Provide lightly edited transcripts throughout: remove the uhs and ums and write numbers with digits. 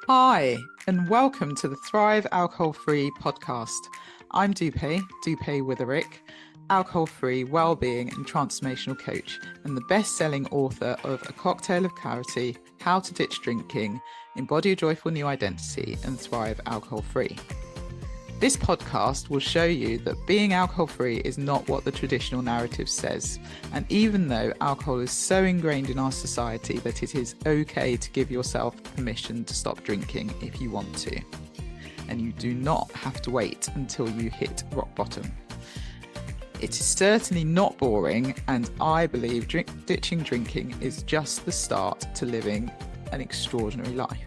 Hi, and welcome to the Thrive Alcohol-Free podcast. I'm Dupe Witherick, alcohol-free wellbeing and transformational coach, and the best-selling author of A Cocktail of Clarity, How to Ditch Drinking, Embody a Joyful New Identity, and Thrive Alcohol-Free. This podcast will show you that being alcohol-free is not what the traditional narrative says. And even though alcohol is so ingrained in our society that it is okay to give yourself permission to stop drinking if you want to. And you do not have to wait until you hit rock bottom. It is certainly not boring, and I believe ditching drinking is just the start to living an extraordinary life.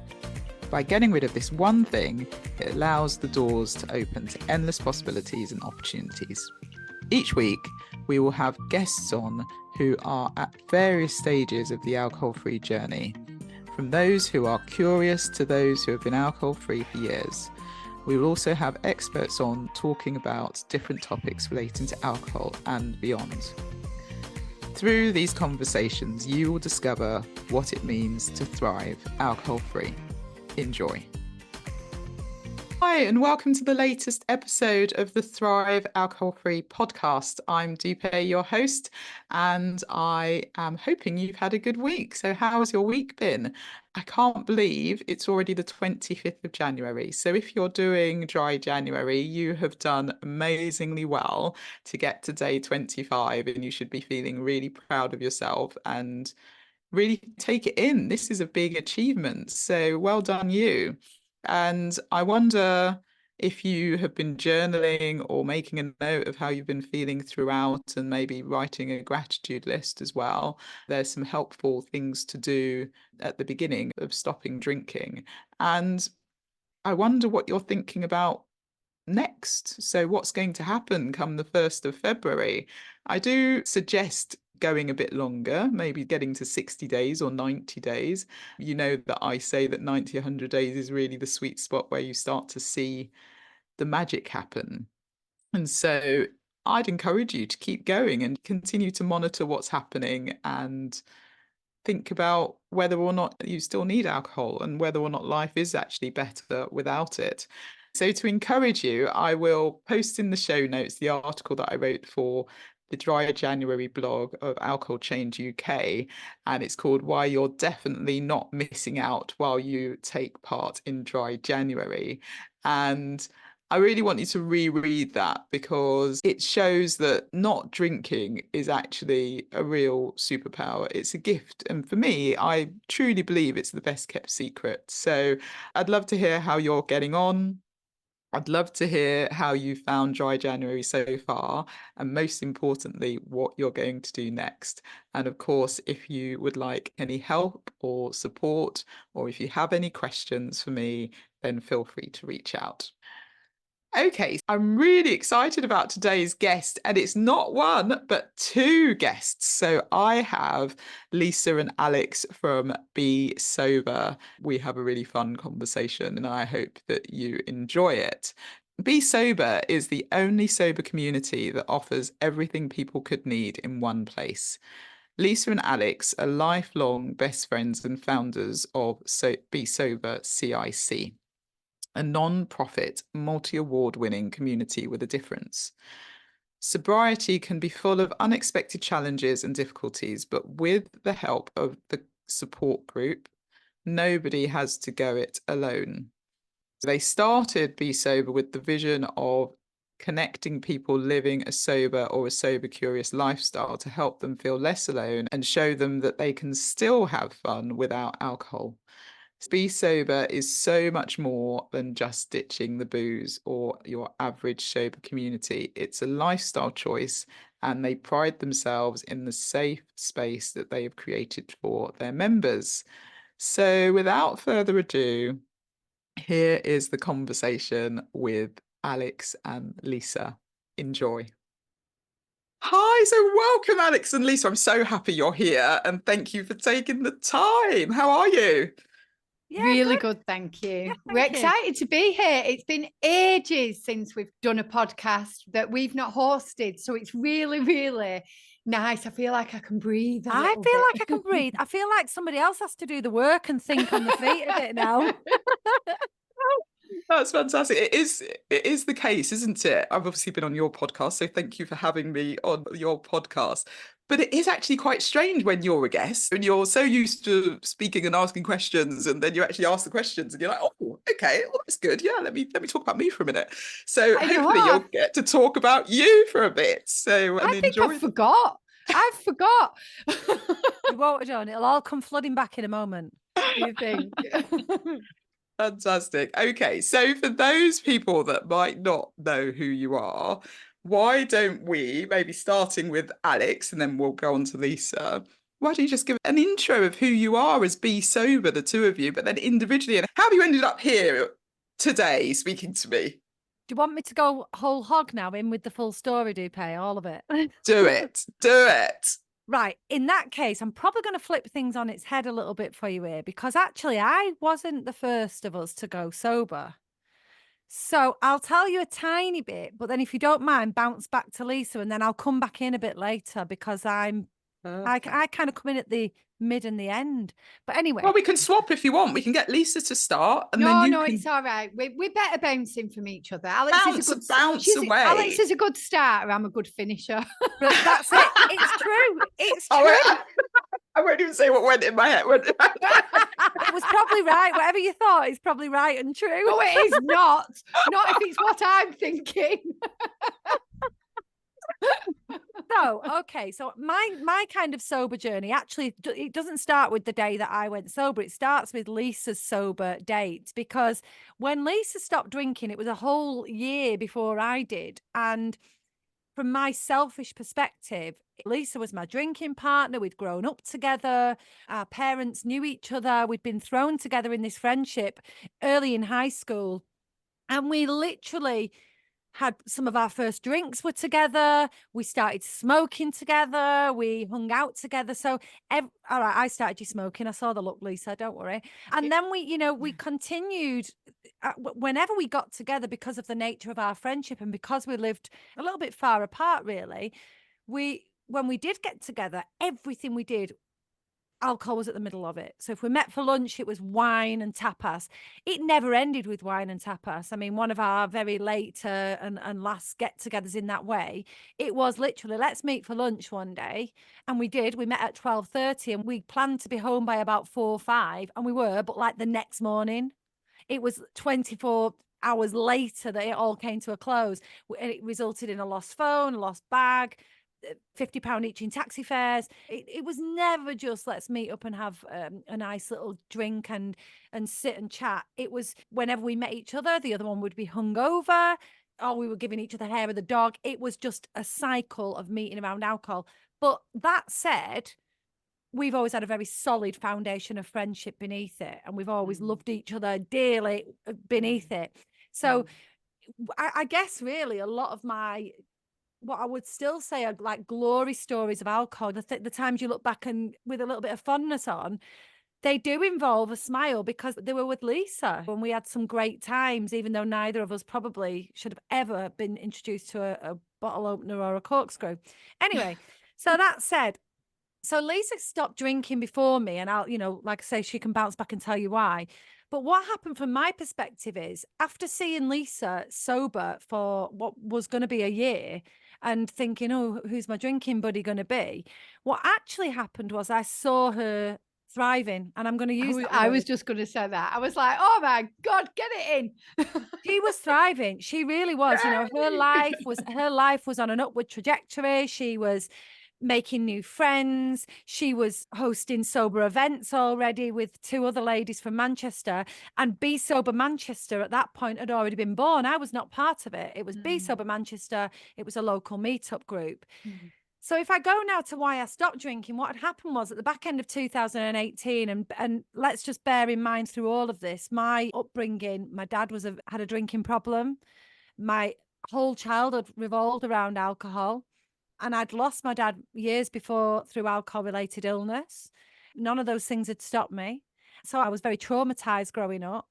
By getting rid of this one thing, it allows the doors to open to endless possibilities and opportunities. Each week, we will have guests on who are at various stages of the alcohol-free journey, from those who are curious to those who have been alcohol-free for years. We will also have experts on talking about different topics relating to alcohol and beyond. Through these conversations, you will discover what it means to thrive alcohol-free. Enjoy. Hi, and welcome to the latest episode of the Thrive Alcohol-Free podcast. I'm Dupe, your host, and I am hoping you've had a good week. So how has your week been? I can't believe it's already the 25th of January. So if you're doing dry January, you have done amazingly well to get to day 25, and you should be feeling really proud of yourself and really take it in. This is a big achievement. So well done, you. And I wonder if you have been journaling or making a note of how you've been feeling throughout, and maybe writing a gratitude list as well. There's some helpful things to do at the beginning of stopping drinking. And I wonder what you're thinking about next. So what's going to happen come the 1st of February? I do suggest going a bit longer, maybe getting to 60 days or 90 days. You know that I say that 90, 100 days is really the sweet spot where you start to see the magic happen. And so I'd encourage you to keep going and continue to monitor what's happening and think about whether or not you still need alcohol and whether or not life is actually better without it. So to encourage you, I will post in the show notes the article that I wrote for the Dry January blog of Alcohol Change UK, and it's called Why You're Definitely Not Missing Out While You Take Part in Dry January. And I really want you to reread that, because it shows that not drinking is actually a real superpower. It's a gift. And for me, I truly believe it's the best kept secret. So I'd love to hear how you're getting on. I'd love to hear how you found Dry January so far, and most importantly, what you're going to do next. And of course, if you would like any help or support, or if you have any questions for me, then feel free to reach out. Okay, I'm really excited about today's guest, and it's not one, but two guests. So I have Lisa and Alex from Be Sober. We have a really fun conversation, and I hope that you enjoy it. Be Sober is the only sober community that offers everything people could need in one place. Lisa and Alex are lifelong best friends and founders of Be Sober CIC, a non-profit, multi-award winning community with a difference. Sobriety can be full of unexpected challenges and difficulties, but with the help of the support group, nobody has to go it alone. They started Be Sober with the vision of connecting people living a sober or a sober curious lifestyle to help them feel less alone and show them that they can still have fun without alcohol. Be Sober is so much more than just ditching the booze or your average sober community. It's a lifestyle choice, and they pride themselves in the safe space that they have created for their members. So without further ado, here is the conversation with Alex and Lisa. Enjoy. Hi, so welcome, Alex and Lisa. I'm so happy you're here, and thank you for taking the time. How are you? Yeah, really good, thank you. Yeah, We're thank you. excited to be here. It's been ages since we've done a podcast that we've not hosted, so it's really, really nice. I feel like I can breathe. I feel like I can breathe. I feel like somebody else has to do the work and think on the feet a bit now. That's fantastic. It is the case, isn't it? I've obviously been on your podcast, so thank you for having me on your podcast. But it is actually quite strange when you're a guest and you're so used to speaking and asking questions, and then you actually ask the questions and you're like, oh, okay, well, that's good. Yeah, let me talk about me for a minute. So I hopefully know. you'll get to talk about you for a bit. So and I think I enjoy that. forgot. I forgot. You won't have done. It'll all come flooding back in a moment. You think? Fantastic. Okay, so for those people that might not know who you are, why don't we, maybe starting with Alex and then we'll go on to Lisa, why don't you just give an intro of who you are as Be Sober, the two of you, but then individually, and how have you ended up here today speaking to me? Do you want me to go whole hog now in with the full story, Dupe? All of it. Do it. Do it. Right. In that case, I'm probably going to flip things on its head a little bit for you here, because actually I wasn't the first of us to go sober. So I'll tell you a tiny bit, but then if you don't mind, bounce back to Lisa and then I'll come back in a bit later because I kind of come in at the mid and the end. But anyway. Well, we can swap if you want. We can get Lisa to start and then No, you no, can it's all right. We're better bouncing from each other. Alex bounce away. Alex is a good starter. I'm a good finisher. That's it. It's true. It's true. Oh, I won't even say what went in my head. It was probably right. Whatever you thought is probably right and true. No, it is not. Not if it's what I'm thinking. So, okay. So my kind of sober journey, actually, it doesn't start with the day that I went sober. It starts with Lisa's sober date, because when Lisa stopped drinking, it was a whole year before I did. And from my selfish perspective, Lisa was my drinking partner. We'd grown up together. Our parents knew each other. We'd been thrown together in this friendship early in high school. And we literally had some of our first drinks were together. We started smoking together. We hung out together. So, all right, I started you smoking. I saw the look, Lisa, don't worry. And then we continued whenever we got together, because of the nature of our friendship and because we lived a little bit far apart, really. When we did get together, everything we did, alcohol was at the middle of it. So if we met for lunch, it was wine and tapas. It never ended with wine and tapas. I mean, one of our very late and last get-togethers in that way, it was literally, let's meet for lunch one day. And we did. We met at 12:30 and we planned to be home by about 4 or 5. And we were, but like the next morning, it was 24 hours later that it all came to a close. It resulted in a lost phone, a lost bag, £50 each in taxi fares. It was never just let's meet up and have a nice little drink and sit and chat. It was whenever we met each other, the other one would be hungover, or we were giving each other hair of the dog. It was just a cycle of meeting around alcohol. But that said, we've always had a very solid foundation of friendship beneath it, and we've always loved each other dearly beneath it. So I guess really a lot of what I would still say are like glory stories of alcohol, the times you look back and with a little bit of fondness on, they do involve a smile because they were with Lisa when we had some great times, even though neither of us probably should have ever been introduced to a bottle opener or a corkscrew. Anyway, so that said, so Lisa stopped drinking before me, and I'll, like I say, she can bounce back and tell you why. But what happened from my perspective is, after seeing Lisa sober for what was going to be a year and thinking, oh, who's my drinking buddy going to be? What actually happened was I saw her thriving, and I'm going to use that. I was just going to say that. I was like, oh my God, get it in. She was thriving. She really was. Her life was on an upward trajectory. She was making new friends. She was hosting sober events already with 2 other ladies from Manchester, and Be Sober Manchester at that point had already been born. I was not part of it. It was Be Sober Manchester. It was a local meetup group. So if I go now to why I stopped drinking, what had happened was at the back end of 2018, and let's just bear in mind through all of this, my upbringing, my dad had a drinking problem. My whole childhood revolved around alcohol. And I'd lost my dad years before through alcohol-related illness. None of those things had stopped me. So I was very traumatized growing up.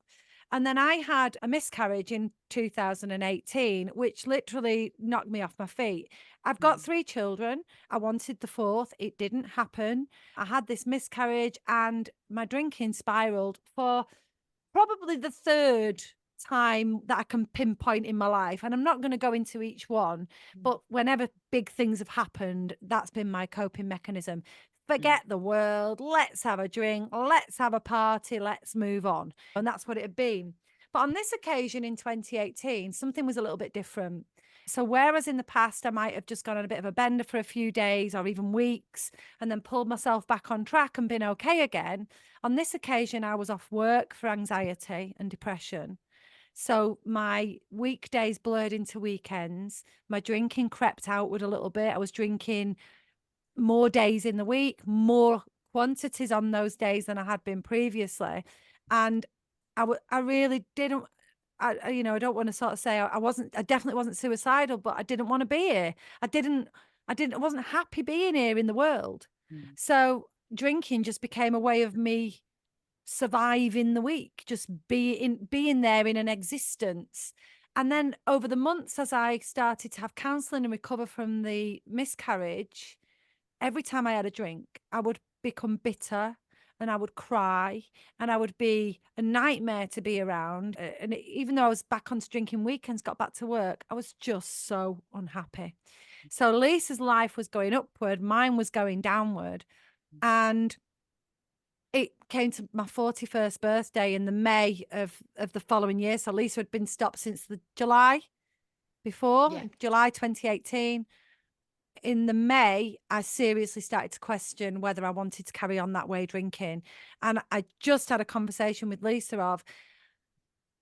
And then I had a miscarriage in 2018, which literally knocked me off my feet. I've got 3 children. I wanted the 4th. It didn't happen. I had this miscarriage and my drinking spiraled for probably the third time that I can pinpoint in my life. And I'm not going to go into each one, but whenever big things have happened, that's been my coping mechanism. Forget the world. Let's have a drink. Let's have a party. Let's move on. And that's what it had been. But on this occasion in 2018, something was a little bit different. So whereas in the past I might have just gone on a bit of a bender for a few days or even weeks and then pulled myself back on track and been okay again, on this occasion I was off work for anxiety and depression. So my weekdays blurred into weekends. My drinking crept outward a little bit. I was drinking more days in the week, more quantities on those days than I had been previously. And I really didn't, I don't want to sort of say I definitely wasn't suicidal, but I didn't want to be here. I wasn't happy being here in the world. So drinking just became a way of me surviving the week, just being there in an existence. And then over the months, as I started to have counselling and recover from the miscarriage, every time I had a drink, I would become bitter and I would cry and I would be a nightmare to be around. And even though I was back onto drinking weekends, got back to work, I was just so unhappy. So Lisa's life was going upward, mine was going downward. And it came to my 41st birthday in the May of the following year. So Lisa had been stopped since the July before, July 2018. In the May, I seriously started to question whether I wanted to carry on that way drinking. And I just had a conversation with Lisa of,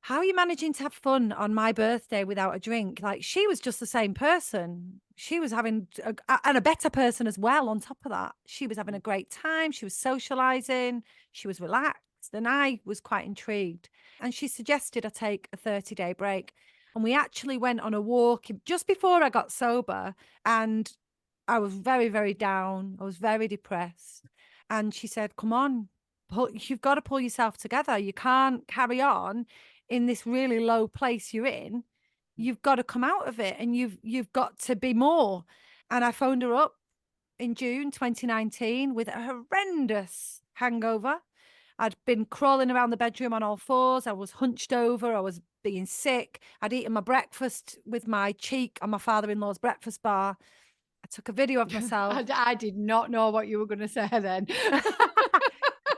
how are you managing to have fun on my birthday without a drink? Like, she was just the same person. She was having, and a better person as well on top of that. She was having a great time. She was socializing. She was relaxed. And I was quite intrigued. And she suggested I take a 30-day break. And we actually went on a walk just before I got sober. And I was very, very down. I was very depressed. And she said, come on, you've got to pull yourself together. You can't carry on in this really low place you're in. You've got to come out of it and you've got to be more. And I phoned her up in June 2019 with a horrendous hangover. I'd been crawling around the bedroom on all fours. I was hunched over. I was being sick. I'd eaten my breakfast with my cheek on my father-in-law's breakfast bar. I took a video of myself. I did not know what you were going to say then.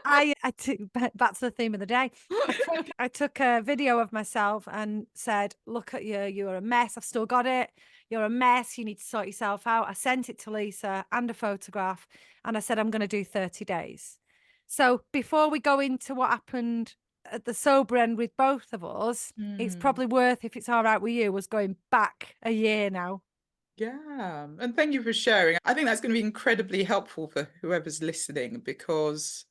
I took, that's the theme of the day. I took a video of myself and said, look at you, you're a mess. I've still got it. You're a mess. You need to sort yourself out. I sent it to Lisa and a photograph and I said, I'm going to do 30 days. So before we go into what happened at the sober end with both of us, it's probably worth, if it's all right with you, was going back a year now. Yeah. And thank you for sharing. I think that's going to be incredibly helpful for whoever's listening, because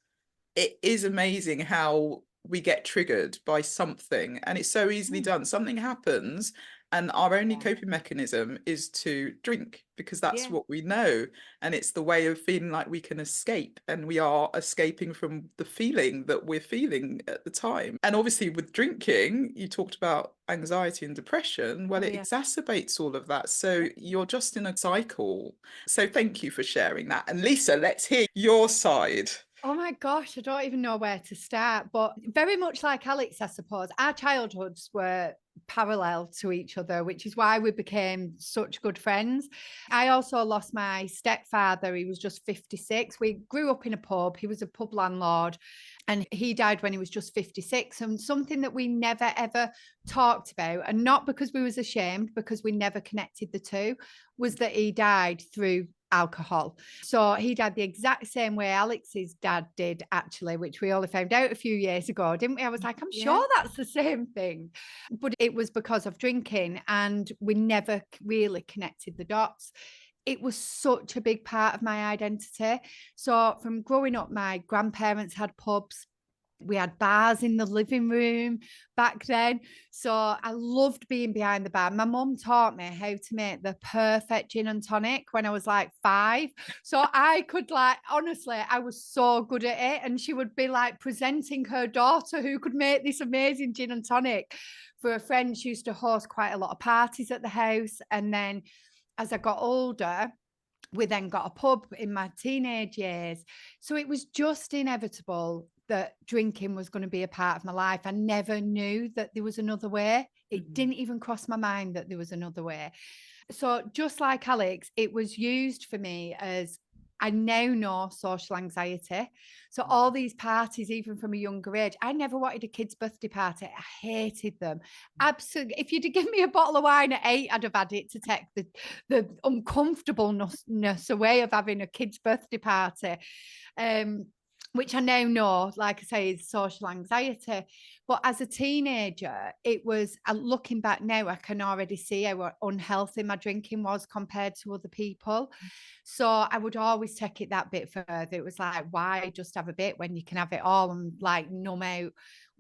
it is amazing how we get triggered by something and it's so easily done. Something happens and our only coping mechanism is to drink because that's what we know. And it's the way of feeling like we can escape, and we are escaping from the feeling that we're feeling at the time. And obviously with drinking, you talked about anxiety and depression. Well, it exacerbates all of that. So you're just in a cycle. So thank you for sharing that. And Lisa, let's hear your side. Oh my gosh, I don't even know where to start. But very much like Alex, I suppose, our childhoods were parallel to each other, which is why we became such good friends. I also lost my stepfather. He was just 56. We grew up in a pub. He was a pub landlord and he died when he was just 56. And something that we never, ever talked about, and not because we was ashamed, because we never connected the two, was that he died through alcohol. So he died the exact same way Alex's dad did, actually, which we only found out a few years ago, didn't we? I was like, I'm sure that's the same thing. But it was because of drinking, and we never really connected the dots. It was such a big part of my identity. So from growing up, my grandparents had pubs. We had bars in the living room back then. So I loved being behind the bar. My mum taught me how to make the perfect gin and tonic when I was like 5. So I could, like, honestly, I was so good at it. And she would be like presenting her daughter who could make this amazing gin and tonic for a friend. She used to host quite a lot of parties at the house. And then as I got older, we then got a pub in my teenage years. So it was just inevitable that drinking was going to be a part of my life. I never knew that there was another way. It didn't even cross my mind that there was another way. So just like Alex, it was used for me as, I now know social anxiety. So all these parties, even from a younger age, I never wanted a kid's birthday party. I hated them. Absolutely. If you'd give me a bottle of wine at 8, I'd have had it to take the uncomfortableness away of having a kid's birthday party. Which I now know, like I say, is social anxiety. But as a teenager, it was, looking back now, I can already see how unhealthy my drinking was compared to other people. So I would always take it that bit further. It was like, why just have a bit when you can have it all and like numb out?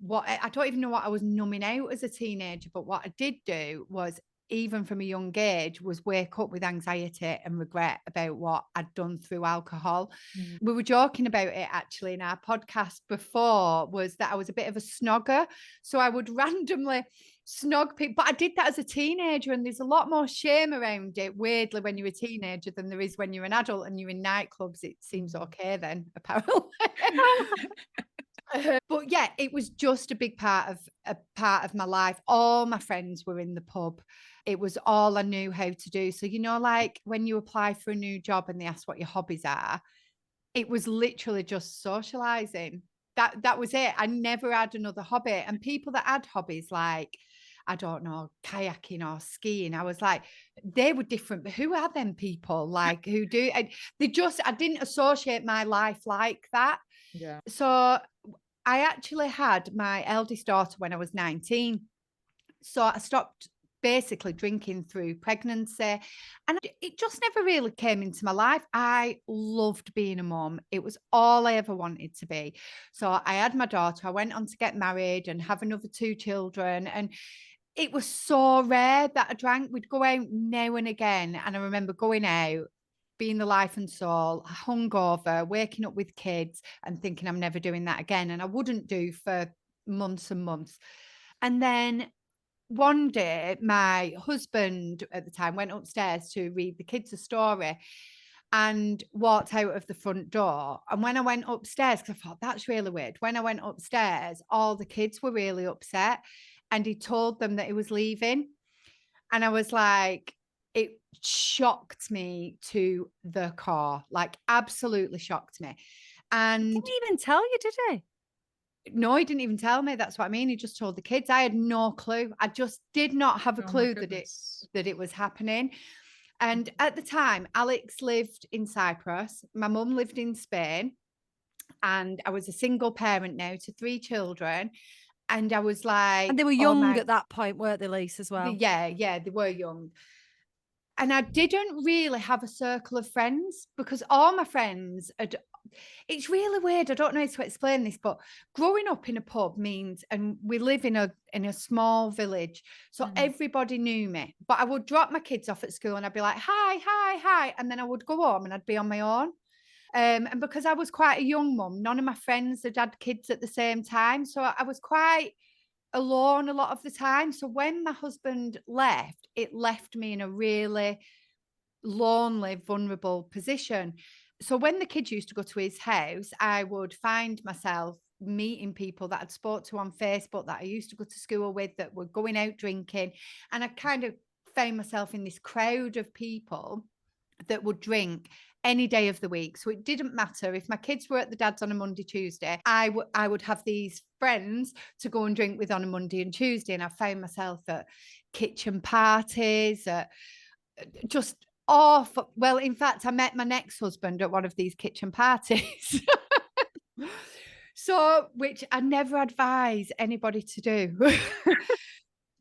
I don't even know what I was numbing out as a teenager, but what I did do was, even from a young age, was wake up with anxiety and regret about what I'd done through alcohol. We were joking about it actually in our podcast before, was that I was a bit of a snogger. So I would randomly snog people, but I did that as a teenager, and there's a lot more shame around it, weirdly, when you're a teenager than there is when you're an adult and you're in nightclubs. It seems okay then, apparently. But yeah, it was just a big part of my life. All my friends were in the pub. It was all I knew how to do. So, like when you apply for a new job and they ask what your hobbies are, it was literally just socializing. That was it. I never had another hobby. And people that had hobbies like, I don't know, kayaking or skiing, I was like, they were different. But who are them people like who do? I didn't associate my life like that. Yeah. So I actually had my eldest daughter when I was 19. So I stopped basically drinking through pregnancy, and it just never really came into my life. I loved being a mom. It was all I ever wanted to be. So I had my daughter, I went on to get married and have another 2 children, and it was so rare that I drank. We'd go out now and again, and I remember going out, being the life and soul, hungover, waking up with kids and thinking I'm never doing that again. And I wouldn't do for months and months. And then one day, my husband at the time went upstairs to read the kids a story and walked out of the front door. And when I went upstairs, because I thought that's really weird, when I went upstairs, all the kids were really upset, and he told them that he was leaving. And I was like, it shocked me to the core, like absolutely shocked me. And Didn't even tell you, did he? no, he didn't even tell me. That's what I mean. He just told the kids. I had no clue. I just did not have a Oh my clue goodness. that it was happening. And at the time, Alex lived in Cyprus. My mum lived in Spain. And I was a single parent now to 3 children. And I was like, And they were oh young my, at that point, weren't they, Lise, as well? yeah, they were young. And I didn't really have a circle of friends because all my friends had, it's really weird. I don't know how to explain this, but growing up in a pub means, and we live in a small village, so everybody knew me. But I would drop my kids off at school and I'd be like, hi, and then I would go home and I'd be on my own. And because I was quite a young mum, none of my friends had kids at the same time, so I was quite alone a lot of the time. So when my husband left, it left me in a really lonely, vulnerable position. So when the kids used to go to his house, I would find myself meeting people that I'd spoke to on Facebook that I used to go to school with that were going out drinking. And I kind of found myself in this crowd of people that would drink any day of the week. So it didn't matter if my kids were at the dad's on a Monday, Tuesday, I would have these friends to go and drink with on a Monday and Tuesday. And I found myself at kitchen parties, just off. Well, in fact, I met my next husband at one of these kitchen parties. So, which I never advise anybody to do.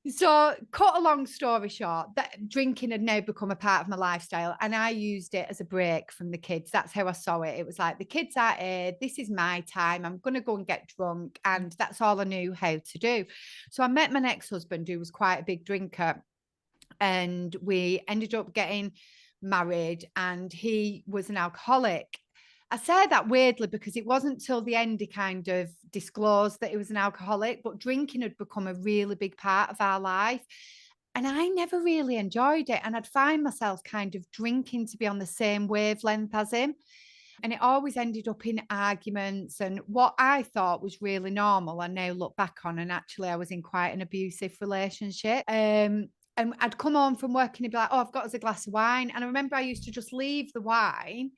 So, cut a long story short, that drinking had now become a part of my lifestyle, and I used it as a break from the kids. That's how I saw it. It was like, the kids are here, this is my time, I'm going to go and get drunk, and that's all I knew how to do. So I met my next husband, who was quite a big drinker, and we ended up getting married, and he was an alcoholic. I say that weirdly because it wasn't till the end he kind of disclosed that he was an alcoholic, but drinking had become a really big part of our life. And I never really enjoyed it. And I'd find myself kind of drinking to be on the same wavelength as him. And it always ended up in arguments and what I thought was really normal. I now look back on, and actually I was in quite an abusive relationship. And I'd come home from work and he'd be like, oh, I've got us a glass of wine. And I remember I used to just leave the wine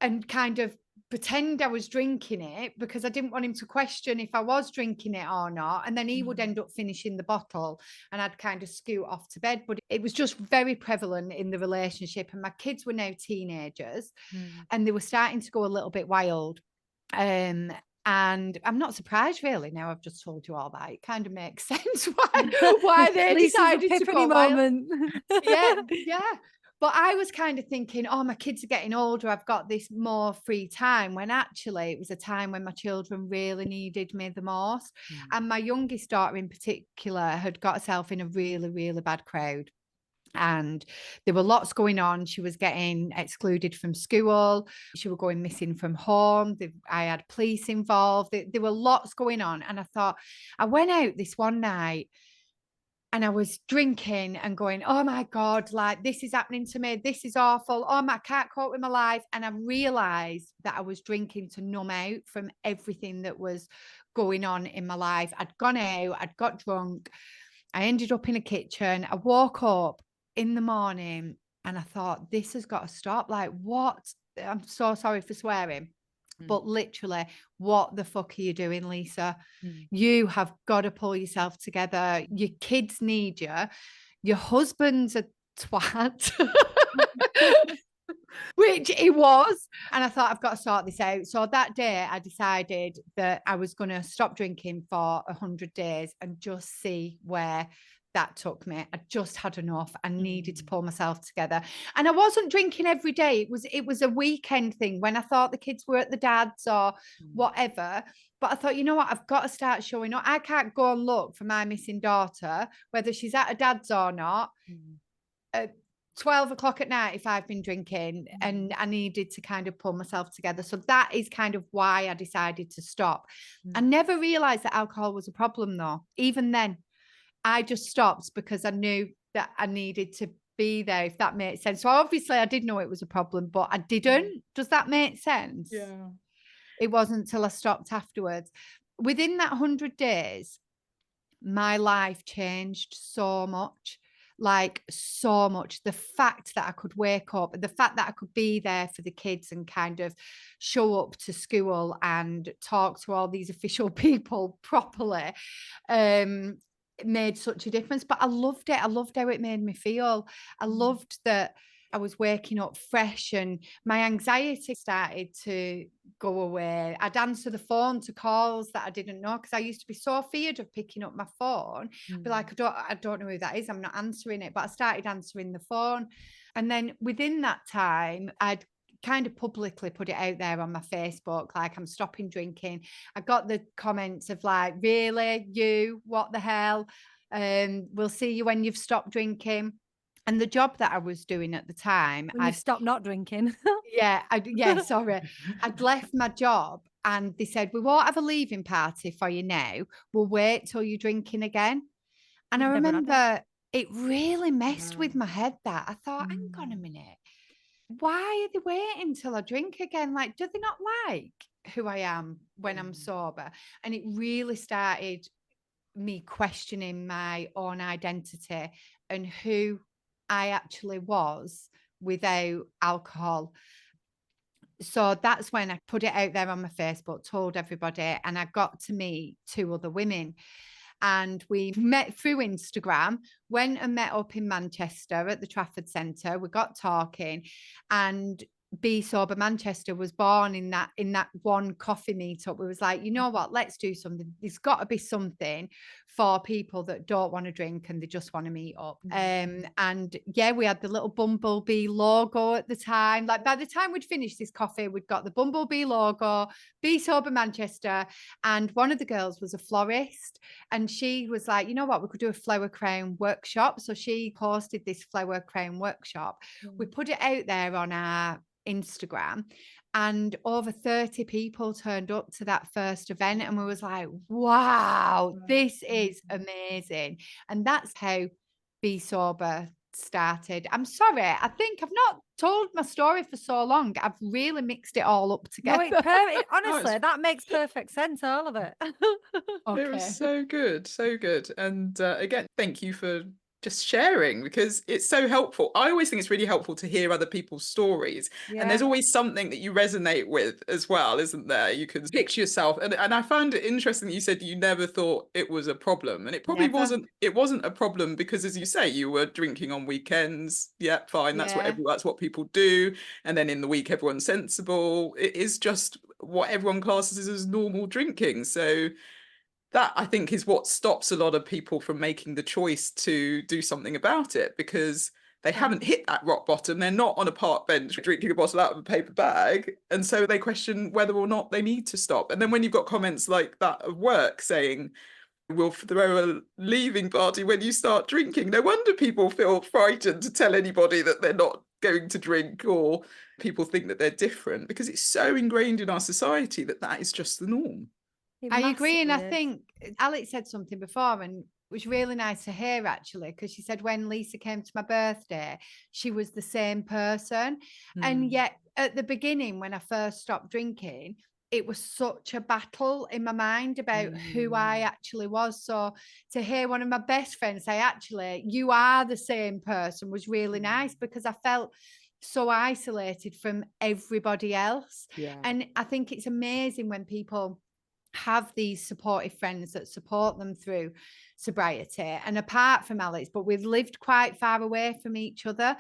and kind of pretend I was drinking it because I didn't want him to question if I was drinking it or not. And then he would end up finishing the bottle and I'd kind of scoot off to bed. But it was just very prevalent in the relationship. And my kids were now teenagers and they were starting to go a little bit wild. And I'm not surprised really. Now I've just told you all that. It kind of makes sense why they Lisa's decided to epiphany go wild. moment. Yeah. But I was kind of thinking, oh, my kids are getting older. I've got this more free time, when actually it was a time when my children really needed me the most. And my youngest daughter in particular had got herself in a really, really bad crowd. And there were lots going on. She was getting excluded from school. She was going missing from home. I had police involved. There were lots going on. And I thought, I went out this one night and I was drinking and going, oh my God, like this is happening to me. This is awful. Oh, I can't cope with my life. And I realized that I was drinking to numb out from everything that was going on in my life. I'd gone out, I'd got drunk. I ended up in a kitchen. I woke up in the morning and I thought, this has got to stop. Like, what? I'm so sorry for swearing. But literally, what the fuck are you doing, Lisa? You have got to pull yourself together. Your kids need you. Your husband's a twat, which he was. And I thought, I've got to sort this out. So that day, I decided that I was going to stop drinking for 100 days and just see where that took me. I just had enough. I needed to pull myself together. And I wasn't drinking every day. It was a weekend thing when I thought the kids were at the dad's or whatever. But I thought, you know what? I've got to start showing up. I can't go and look for my missing daughter, whether she's at a dad's or not, at 12 o'clock at night if I've been drinking. And I needed to kind of pull myself together. So that is kind of why I decided to stop. I never realized that alcohol was a problem though. Even then, I just stopped because I knew that I needed to be there, if that makes sense. So obviously I did know it was a problem, but I didn't. Does that make sense? Yeah. It wasn't till I stopped afterwards. Within that 100 days, my life changed so much. Like so much. The fact that I could wake up, the fact that I could be there for the kids and kind of show up to school and talk to all these official people properly, it made such a difference. But I loved it. I loved how it made me feel. I loved that I was waking up fresh and my anxiety started to go away. I'd answer the phone to calls that I didn't know because I used to be so feared of picking up my phone. Be like, I don't know who that is. I'm not answering it. But I started answering the phone. And then within that time, I'd kind of publicly put it out there on my Facebook, like I'm stopping drinking. I got the comments of like, really, you, what the hell? We'll see you when you've stopped drinking. And the job that I was doing at the time, When you stop not drinking. sorry. I'd left my job and they said, we won't have a leaving party for you now. We'll wait till you're drinking again. And I You've never had remember it really messed with my head that I thought, hang on a minute. Why are they waiting till I drink again? Like, do they not like who I am when I'm sober? And it really started me questioning my own identity and who I actually was without alcohol. So that's when I put it out there on my Facebook, told everybody, and I got to meet 2 other women. And we met through Instagram, went and met up in Manchester at the Trafford Centre. We got talking, and Be Sober Manchester was born in that one coffee meetup. We was like, you know what, let's do something. There's got to be something for people that don't want to drink and they just want to meet up. And yeah, we had the little bumblebee logo at the time. Like by the time we'd finished this coffee, we'd got the bumblebee logo, Be Sober Manchester, and one of the girls was a florist. And she was like, you know what, we could do a flower crown workshop. So she posted this flower crown workshop. We put it out there on our Instagram and over 30 people turned up to that first event. And we was like, wow, this is amazing. And that's how Be Sober started. I'm sorry. I think I've not told my story for so long. I've really mixed it all up No, together. honestly, that makes perfect sense, all of it. It was Okay. so good, so good. And again, thank you for just sharing because it's so helpful. I always think it's really helpful to hear other people's stories. And there's Yeah. always something that you resonate with as well, isn't there? You can picture yourself. And I found it interesting that you said you never thought it was a problem. And it probably Never. wasn't a problem because, as you say, you were drinking on weekends. Yeah, fine. Yeah. That's what people do. And then in the week, everyone's sensible. It is just what everyone classes as normal drinking. So that I think is what stops a lot of people from making the choice to do something about it because they haven't hit that rock bottom. They're not on a park bench drinking a bottle out of a paper bag. And so they question whether or not they need to stop. And then when you've got comments like that of work saying, we'll throw a leaving party when you start drinking, no wonder people feel frightened to tell anybody that they're not going to drink or people think that they're different because it's so ingrained in our society that that is just the norm. It I agree. And I massively is. think Alex said something before and it was really nice to hear actually, because she said when Lisa came to my birthday, she was the same person. And yet at the beginning, when I first stopped drinking, it was such a battle in my mind about who I actually was. So to hear one of my best friends say, actually, you are the same person was really nice because I felt so isolated from everybody else. Yeah. And I think it's amazing when people have these supportive friends that support them through sobriety. And apart from Alex, but we've lived quite far away from each other.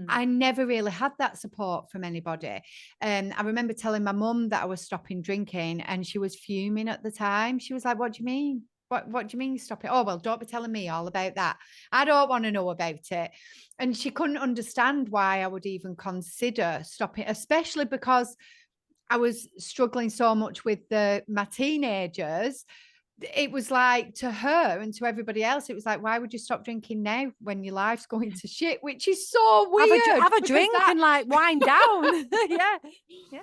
I never really had that support from anybody. And I remember telling my mum that I was stopping drinking and she was fuming at the time. She was like, what do you mean? What do you mean you stop it? Oh, well, don't be telling me all about that. I don't want to know about it. And she couldn't understand why I would even consider stopping, especially because I was struggling so much with my teenagers. It was like to her and to everybody else, it was like, why would you stop drinking now when your life's going to shit? Which is so weird. Have a drink and like wind down. Yeah. Yeah.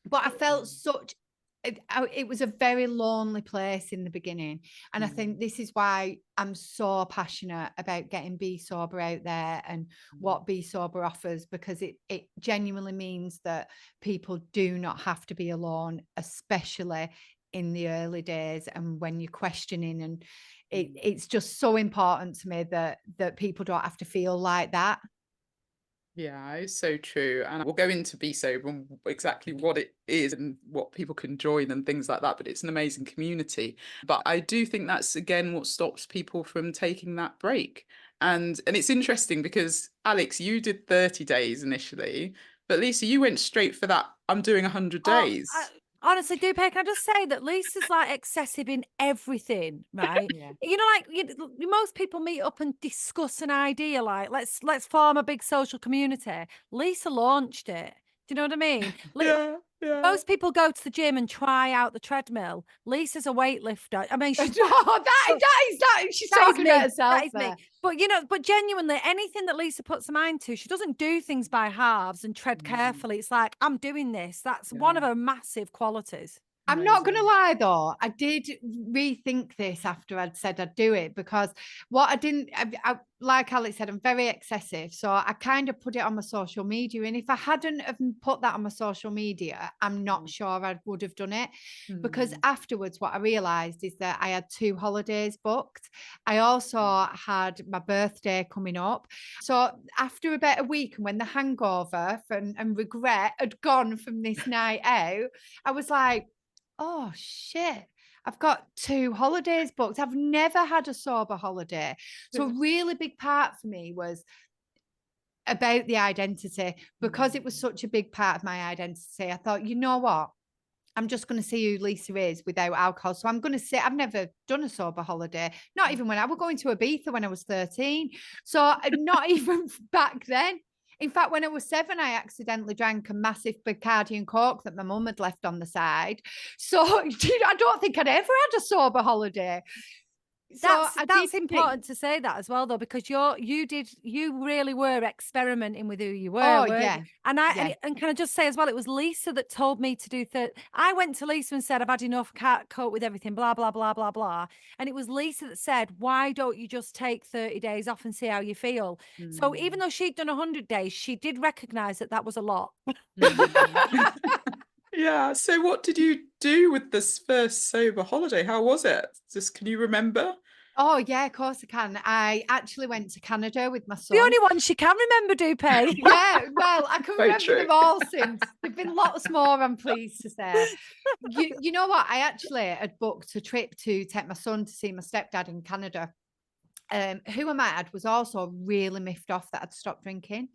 But I felt such, it was a very lonely place in the beginning. And I think this is why I'm so passionate about getting Be Sober out there and what Be Sober offers, because it genuinely means that people do not have to be alone, especially in the early days and when you're questioning. And it's just so important to me that people don't have to feel like that. Yeah, it's so true. And we'll go into Be Sober and exactly what it is and what people can join and things like that. But it's an amazing community. But I do think that's, again, what stops people from taking that break. And it's interesting because, Alex, you did 30 days initially. But Lisa, you went straight for that. I'm doing 100 days. Honestly, Dupe, can I just say that Lisa's like excessive in everything, right? Yeah. You know, like most people meet up and discuss an idea, like let's form a big social community. Lisa launched it. Do you know what I mean? Yeah, yeah. Most people go to the gym and try out the treadmill. Lisa's a weightlifter. I mean, she's She's that is talking me. about herself. That is me. But but genuinely, anything that Lisa puts her mind to, she doesn't do things by halves and tread carefully. It's like, I'm doing this. That's one of her massive qualities. I'm not going to lie though, I did rethink this after I'd said I'd do it, because what I didn't, like Alex said, I'm very excessive. So I kind of put it on my social media. And if I hadn't have put that on my social media, I'm not sure I would have done it. Because afterwards, what I realized is that I had 2 holidays booked. I also had my birthday coming up. So after about a week, and when the hangover and regret had gone from this night out, I was like, oh shit, I've got 2 holidays booked. I've never had a sober holiday. So a really big part for me was about the identity, because it was such a big part of my identity. I thought, you know what? I'm just going to see who Lisa is without alcohol. So I'm going to say I've never done a sober holiday, not even when I was going to Ibiza when I was 13. So not even back then. In fact, when I was 7, I accidentally drank a massive Bacardi and Coke that my mum had left on the side. So I don't think I'd ever had a sober holiday. So I That's did important think, to say that as well, though, because you really were experimenting with who you were, oh weren't you? yeah, And yeah. can I just say as well, it was Lisa that told me to do I went to Lisa and said, I've had enough, can't cope with everything, blah, blah, blah, blah, blah. And it was Lisa that said, why don't you just take 30 days off and see how you feel? So even Mm. though she'd done 100 days, she did recognize that that was a lot. Mm. Yeah. So what did you do with this first sober holiday? How was it? Just can you remember? Oh yeah, of course I can. I actually went to Canada with my The son. only one she can remember, Dupe. Yeah, well, I can Very remember true. them all since. There've been lots more, I'm pleased to say. You know what? I actually had booked a trip to take my son to see my stepdad in Canada. Who I might add was also really miffed off that I'd stopped drinking.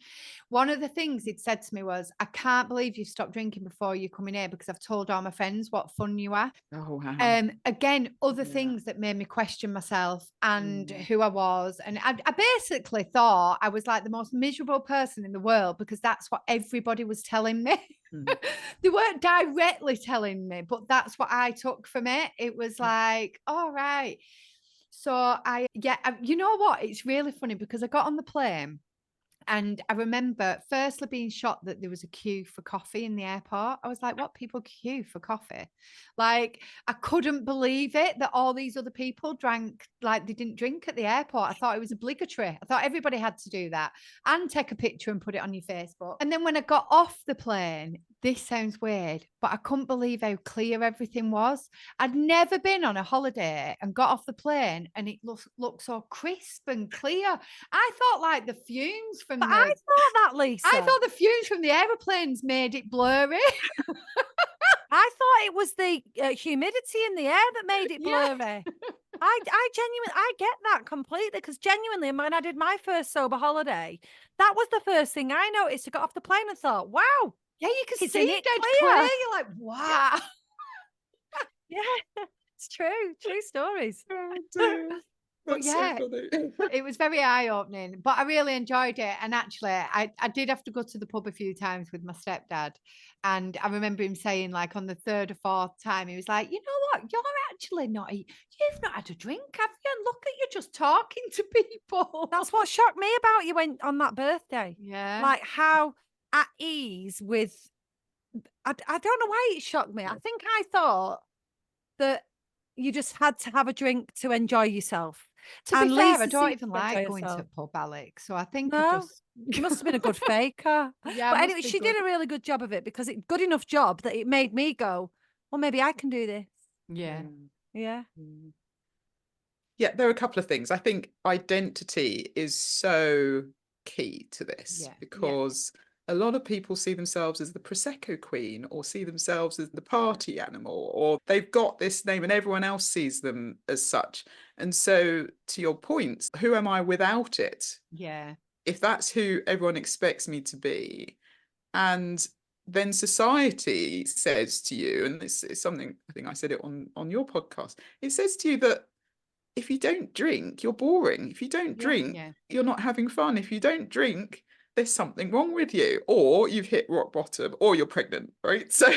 One of the things he'd said to me was, I can't believe you've stopped drinking before you come in here because I've told all my friends what fun you are. Oh wow. Again, other Yeah. things that made me question myself and Mm. who I was. And I basically thought I was like the most miserable person in the world because that's what everybody was telling me. Mm. They weren't directly telling me, but that's what I took from it. It was like, all right. So you know what? It's really funny because I got on the plane and I remember firstly being shocked that there was a queue for coffee in the airport. I was like, what people queue for coffee? Like, I couldn't believe it that all these other people drank, like they didn't drink at the airport. I thought it was obligatory. I thought everybody had to do that and take a picture and put it on your Facebook. And then when I got off the plane, this sounds weird, but I couldn't believe how clear everything was. I'd never been on a holiday and got off the plane and it looked so crisp and clear. I thought like the fumes from But I thought that, Lisa. I thought the fumes from the aeroplanes made it blurry. I thought it was the humidity in the air that made it Yeah. blurry. I genuinely, I get that completely because genuinely, when I did my first sober holiday, that was the first thing I noticed. I got off the plane and thought, wow, Yeah, you can it's see a nit dead clear. clear. You're like, wow. Yeah, it's true. True stories. Oh dear. But That's yeah, so funny. it was very eye-opening, but I really enjoyed it. And actually, I did have to go to the pub a few times with my stepdad. And I remember him saying, like, on the third or fourth time, he was like, you know what? You're actually not, you've not had a drink, have you? And look at you just talking to people. That's what shocked me about you on that birthday. Yeah. Like how at ease with, I don't know why it shocked me. I think I thought that you just had to have a drink to enjoy yourself. To be And fair, I Lisa don't seemed even to enjoy like going to herself. pub, Alex. So I think I No, just you must have been a good faker. Yeah, I But must anyway, be she did good. a really good job of it because good enough job that it made me go, well, maybe I can do this. Yeah. Yeah. Mm. Yeah, there are a couple of things. I think identity is so key to this Yeah. because a lot of people see themselves as the Prosecco queen or see themselves as the party animal, or they've got this name and everyone else sees them as such. And so, to your point, who am I without it? Yeah. If that's who everyone expects me to be, and then society says to you, and this is something I think I said it on your podcast, it says to you that if you don't drink, you're boring. If you don't drink, Yeah. you're not having fun. If you don't drink, there's something wrong with you, or you've hit rock bottom, or you're pregnant, right? So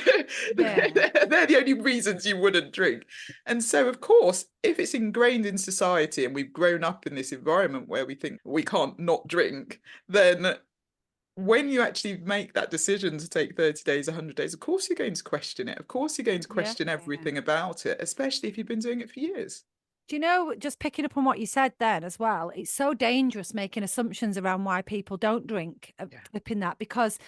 Yeah. they're the only reasons you wouldn't drink. And so, of course, if it's ingrained in society and we've grown up in this environment where we think we can't not drink, then when you actually make that decision to take 30 days, 100 days, of course you're going to question it. Of course you're going to question everything about it, especially if you've been doing it for years. Do you know, just picking up on what you said then as well, it's so dangerous making assumptions around why people don't drink, flipping that, because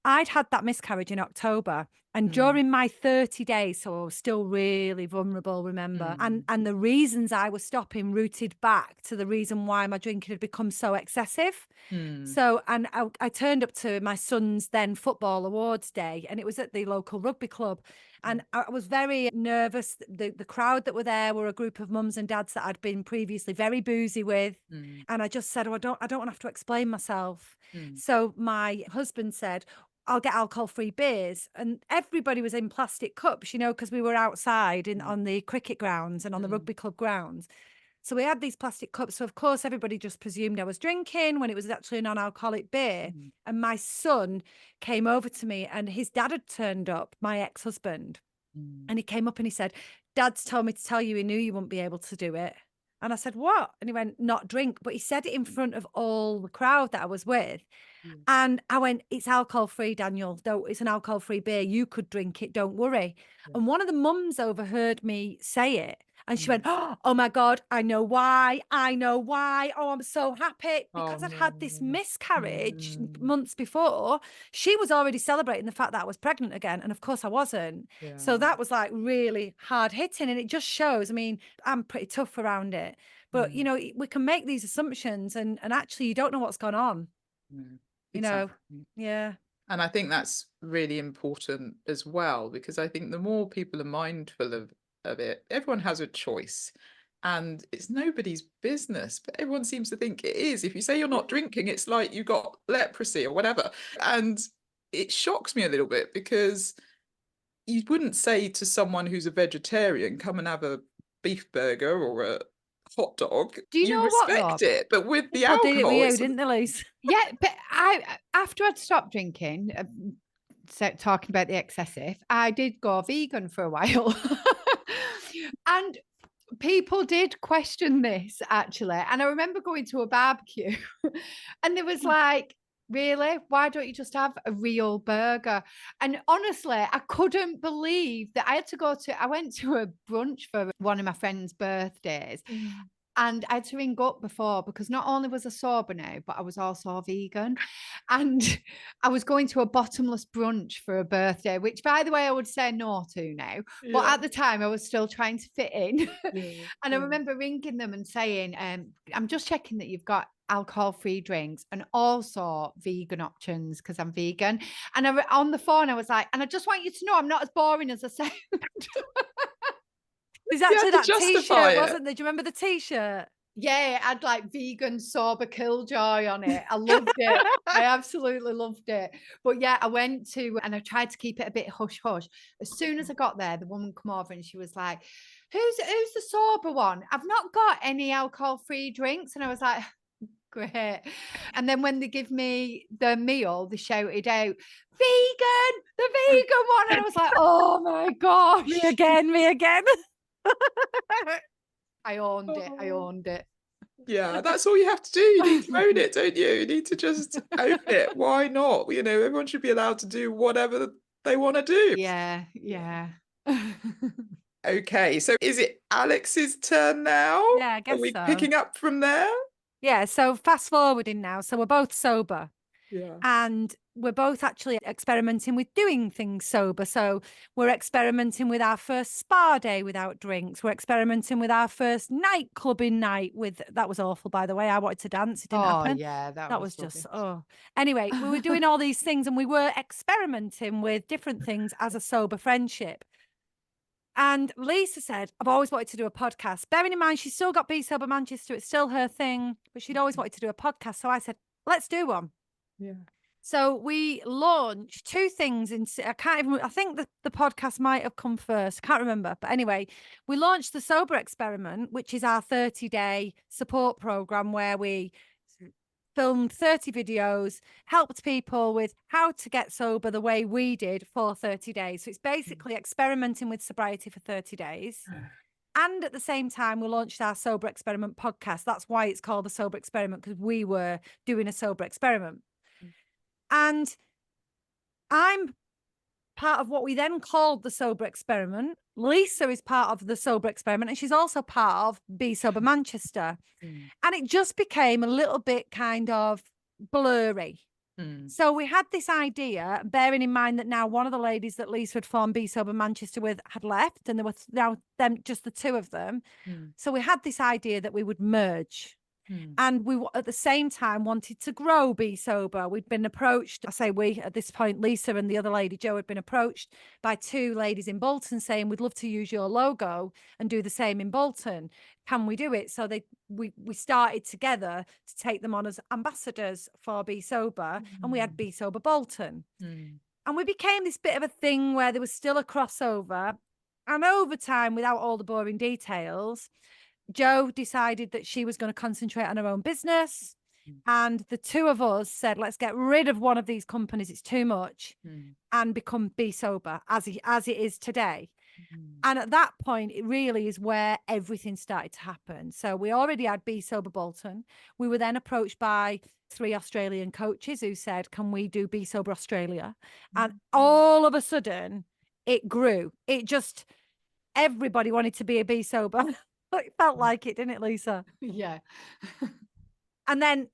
I'd had that miscarriage in October and during my 30 days, so I was still really vulnerable, remember, and the reasons I was stopping rooted back to the reason why my drinking had become so excessive. So, and I turned up to my son's then football awards day and it was at the local rugby club. And I was very nervous. The crowd that were there were a group of mums and dads that I'd been previously very boozy with. And I just said, oh, I don't want to have to explain myself. So my husband said, I'll get alcohol-free beers. And everybody was in plastic cups, you know, because we were outside on the cricket grounds and on the rugby club grounds. So we had these plastic cups. So of course, everybody just presumed I was drinking when it was actually a non-alcoholic beer. And my son came over to me and his dad had turned up, my ex-husband. And he came up and he said, Dad's told me to tell you he knew you wouldn't be able to do it. And I said, what? And he went, not drink. But he said it in front of all the crowd that I was with. And I went, it's alcohol free, Daniel. It's an alcohol free beer. You could drink it. Don't worry. And one of the mums overheard me say it. And she went, oh my God, I know why. I know why. Oh, I'm so happy. Because I'd had this miscarriage months before. She was already celebrating the fact that I was pregnant again. And of course I wasn't. So that was like really hard hitting. And it just shows, I mean, I'm pretty tough around it. But, you know, we can make these assumptions and actually you don't know what's gone on. You know, yeah. And I think that's really important as well, because I think the more people are mindful of it, everyone has a choice and it's nobody's business, but everyone seems to think it is. If you say you're not drinking, it's like you got leprosy or whatever. And it shocks me a little bit because you wouldn't say to someone who's a vegetarian, come and have a beef burger or a hot dog. Do you know what, respect it, but with the People did it alcohol, with you, it's didn't they, Lise? Yeah, but after I'd stopped drinking, talking about the excessive, I did go vegan for a while. And people did question this actually. And I remember going to a barbecue and there was like, really? Why don't you just have a real burger? And honestly, I couldn't believe that I went to a brunch for one of my friend's birthdays. And I had to ring up before because not only was I sober now, but I was also vegan. And I was going to a bottomless brunch for a birthday, which, by the way, I would say no to now. But at the time, I was still trying to fit in. And I remember ringing them and saying, I'm just checking that you've got alcohol-free drinks and also vegan options because I'm vegan. And on the phone, I was like, and I just want you to know I'm not as boring as I sound. There's actually that justify T-shirt, it. wasn't there? Do you remember the T-shirt? Yeah, it had like vegan sober killjoy on it. I loved it. I absolutely loved it. But yeah, I went to and I tried to keep it a bit hush hush. As soon as I got there, the woman come over and she was like, who's the sober one? I've not got any alcohol-free drinks. And I was like, great. And then when they give me the meal, they shouted out, vegan, the vegan one. And I was like, oh my gosh. Me again, me again. I owned it. I owned it. Yeah, that's all you have to do. You need to own it, don't you? You need to just own it. Why not? You know, everyone should be allowed to do whatever they want to do. Yeah, yeah. Okay, so is it Alex's turn now? Yeah, I guess Are we so. picking up from there? Yeah, so fast forwarding now. So we're both sober. Yeah. And we're both actually experimenting with doing things sober. So we're experimenting with our first spa day without drinks. We're experimenting with our first nightclubbing night that was awful, by the way. I wanted to dance. It didn't happen. Yeah, that was just, Anyway, we were doing all these things and we were experimenting with different things as a sober friendship. And Lisa said, I've always wanted to do a podcast. Bearing in mind, she's still got Be Sober Manchester. It's still her thing, but she'd always wanted to do a podcast. So I said, let's do one. Yeah. So we launched two things I think the podcast might have come first. I can't remember. But anyway, we launched the Sober Experiment, which is our 30-day support program where we filmed 30 videos, helped people with how to get sober the way we did for 30 days. So it's basically experimenting with sobriety for 30 days. And at the same time, we launched our Sober Experiment podcast. That's why it's called the Sober Experiment, because we were doing a sober experiment. And I'm part of what we then called the Sober Experiment. Lisa is part of the Sober Experiment, and she's also part of Be Sober Manchester. And it just became a little bit kind of blurry. So we had this idea, bearing in mind that now one of the ladies that Lisa had formed Be Sober Manchester with had left, and there were now just the two of them. So we had this idea that we would merge. And we, at the same time, wanted to grow Be Sober. We'd been approached, I say we, at this point, Lisa and the other lady, Jo, had been approached by two ladies in Bolton saying, we'd love to use your logo and do the same in Bolton. Can we do it? So we started together to take them on as ambassadors for Be Sober, and we had Be Sober Bolton. And we became this bit of a thing where there was still a crossover. And over time, without all the boring details, Jo decided that she was going to concentrate on her own business. And the two of us said, let's get rid of one of these companies. It's too much, and become Be Sober as it is today. And at that point, it really is where everything started to happen. So we already had Be Sober Bolton. We were then approached by 3 Australian coaches who said, can we do Be Sober Australia? And all of a sudden, it grew. It just, everybody wanted to be a Be Sober. It felt like it, didn't it, Lisa? Yeah. And then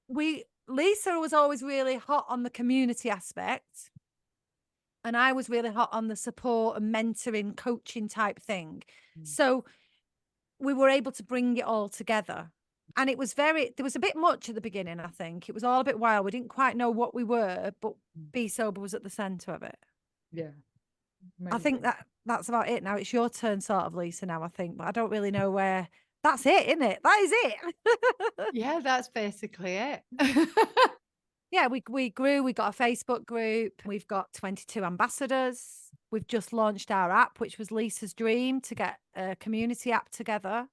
Lisa was always really hot on the community aspect. And I was really hot on the support and mentoring, coaching type thing. So we were able to bring it all together. And it was there was a bit much at the beginning, I think. It was all a bit wild. We didn't quite know what we were, but Be Sober was at the centre of it. Yeah. I think that's about it now. It's your turn, sort of, Lisa, now, I think. But I don't really know where. That's it, isn't it? That is it. Yeah, that's basically it. Yeah, we grew. We got a Facebook group. We've got 22 ambassadors. We've just launched our app, which was Lisa's dream, to get a community app together.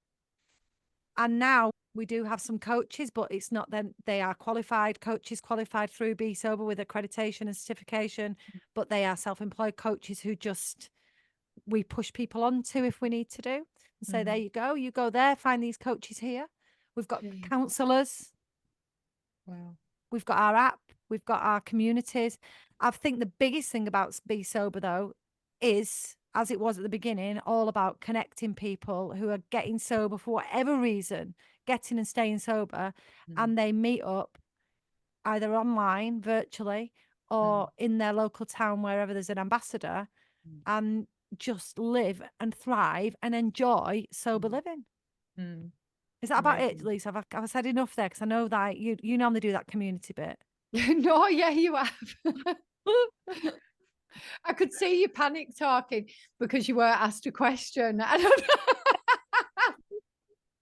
And now we do have some coaches, but it's not then they are qualified coaches, qualified through Be Sober with accreditation and certification, but they are self-employed coaches who just we push people onto if we need to do. And say, there you go there, find these coaches here. We've got counsellors. Wow. We've got our app, we've got our communities. I think the biggest thing about Be Sober, though, is, as it was at the beginning, all about connecting people who are getting sober for whatever reason, getting and staying sober, and they meet up either online, virtually, or in their local town, wherever there's an ambassador, and just live and thrive and enjoy sober living. Is that about it, Lisa? Have I said enough there? Because I know that you normally do that community bit. No, yeah, you have. I could see you panic talking because you weren't asked a question. I don't know.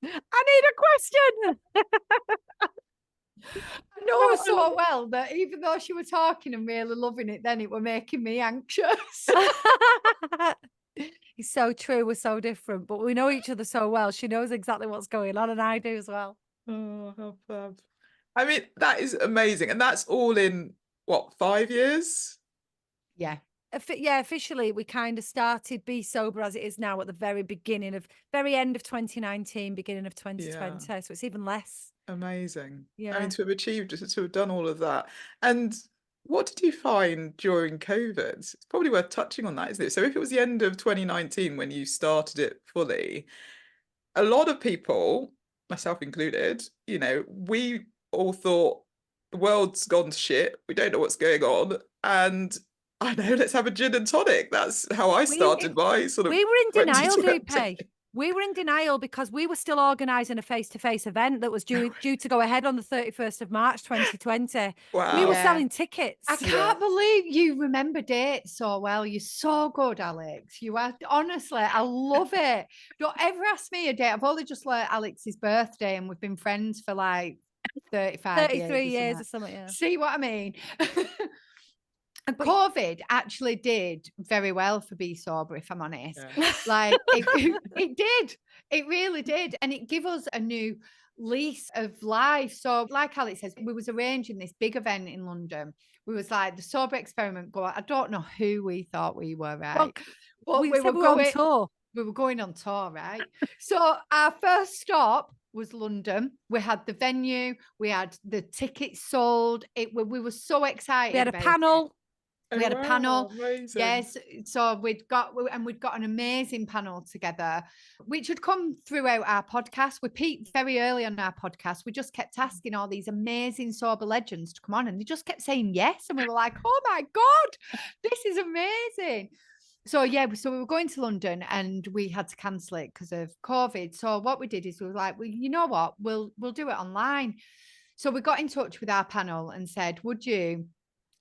I need a question. I know her so well that even though she was talking and really loving it, then it were making me anxious. It's so true. We're so different, but we know each other so well. She knows exactly what's going on, and I do as well. Oh, how fab. I mean, that is amazing. And that's all in, what, 5 years? Yeah. Yeah, officially, we kind of started Be Sober as it is now at the very end of 2019, beginning of 2020. So it's even less. Amazing. Yeah. I mean, to have achieved, to have done all of that. And what did you find during COVID? It's probably worth touching on that, isn't it? So if it was the end of 2019 when you started it fully, a lot of people, myself included, we all thought the world's gone to shit. We don't know what's going on. And I know, let's have a gin and tonic. That's how I started my sort of. We were in denial, 2020. Dupe. We were in denial because we were still organising a face-to-face event that was due to go ahead on the 31st of March, 2020. Wow. We were selling tickets. I can't believe you remember dates so well. You're so good, Alex. You are, honestly, I love it. Don't ever ask me a date. I've only just learned Alex's birthday and we've been friends for like 33 years or something. Yeah. See what I mean? And COVID actually did very well for Be Sober, if I'm honest. Yeah. Like it did. It really did. And it gave us a new lease of life. So like Alex says, we was arranging this big event in London. We was like the sober experiment go. I don't know who we thought we were, right? But we were going on tour. We were going on tour, right? So our first stop was London. We had the venue, we had the tickets sold. We were so excited. We had a panel. We had a panel. Amazing. Yes. So we'd got an amazing panel together, which had come throughout our podcast. We peaked very early on our podcast. We just kept asking all these amazing sober legends to come on, and they just kept saying yes. And we were like, oh my God, this is amazing. So yeah, so we were going to London and we had to cancel it because of COVID. So what we did is we were like, well, you know what, we'll do it online. So we got in touch with our panel and said, would you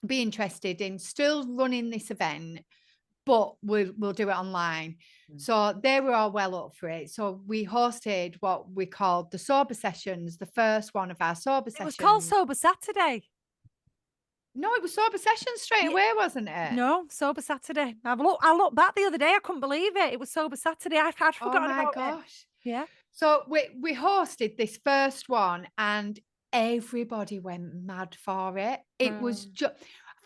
be interested in still running this event, but we'll do it online? So they were all well up for it. So we hosted what we called the Sober Sessions, the first one of our Sober Sessions. It was called Sober Saturday. No, it was Sober Sessions straight away, wasn't it? No, Sober Saturday. I looked back the other day. I couldn't believe it. It was Sober Saturday. I'd forgotten about it. Oh my gosh. Yeah. So we hosted this first one and everybody went mad for it. It was just,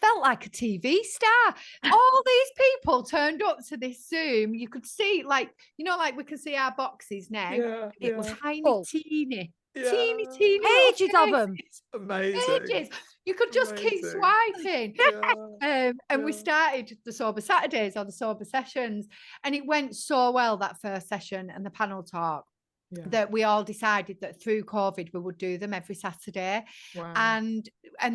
felt like a TV star. All these people turned up to this Zoom. You could see, like, you know, like we can see our boxes now. Yeah, It was yeah, tiny, Full. teeny, yeah. little Pages of them. faces. Amazing. Pages. You could just keep Amazing. swiping. Yeah, And we yeah, started the sober Saturdays or the sober sessions, and it went so well, that first session and the panel talk, yeah. that we all decided that through COVID we would do them every Saturday. Wow. And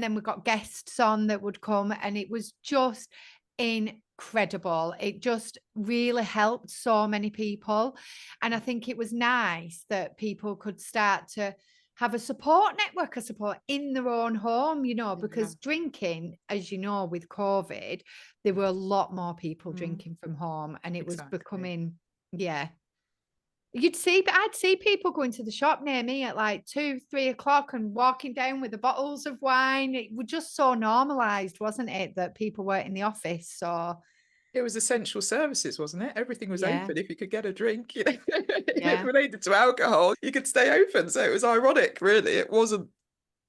then we got guests on that would come, and it was just incredible. It just really helped so many people. And I think it was nice that people could start to have a support network of support in their own home, you know, because drinking, as you know, with COVID, there were a lot more people drinking from home, and it was Exactly. becoming, yeah. I'd see people going to the shop near me at like 2, 3 o'clock and walking down with the bottles of wine. It was just so normalized, wasn't it, that people were in the office? So It was essential services, wasn't it? Everything was yeah, open. If you could get a drink, you know, yeah, related to alcohol, you could stay open. So it was ironic, really. It wasn't,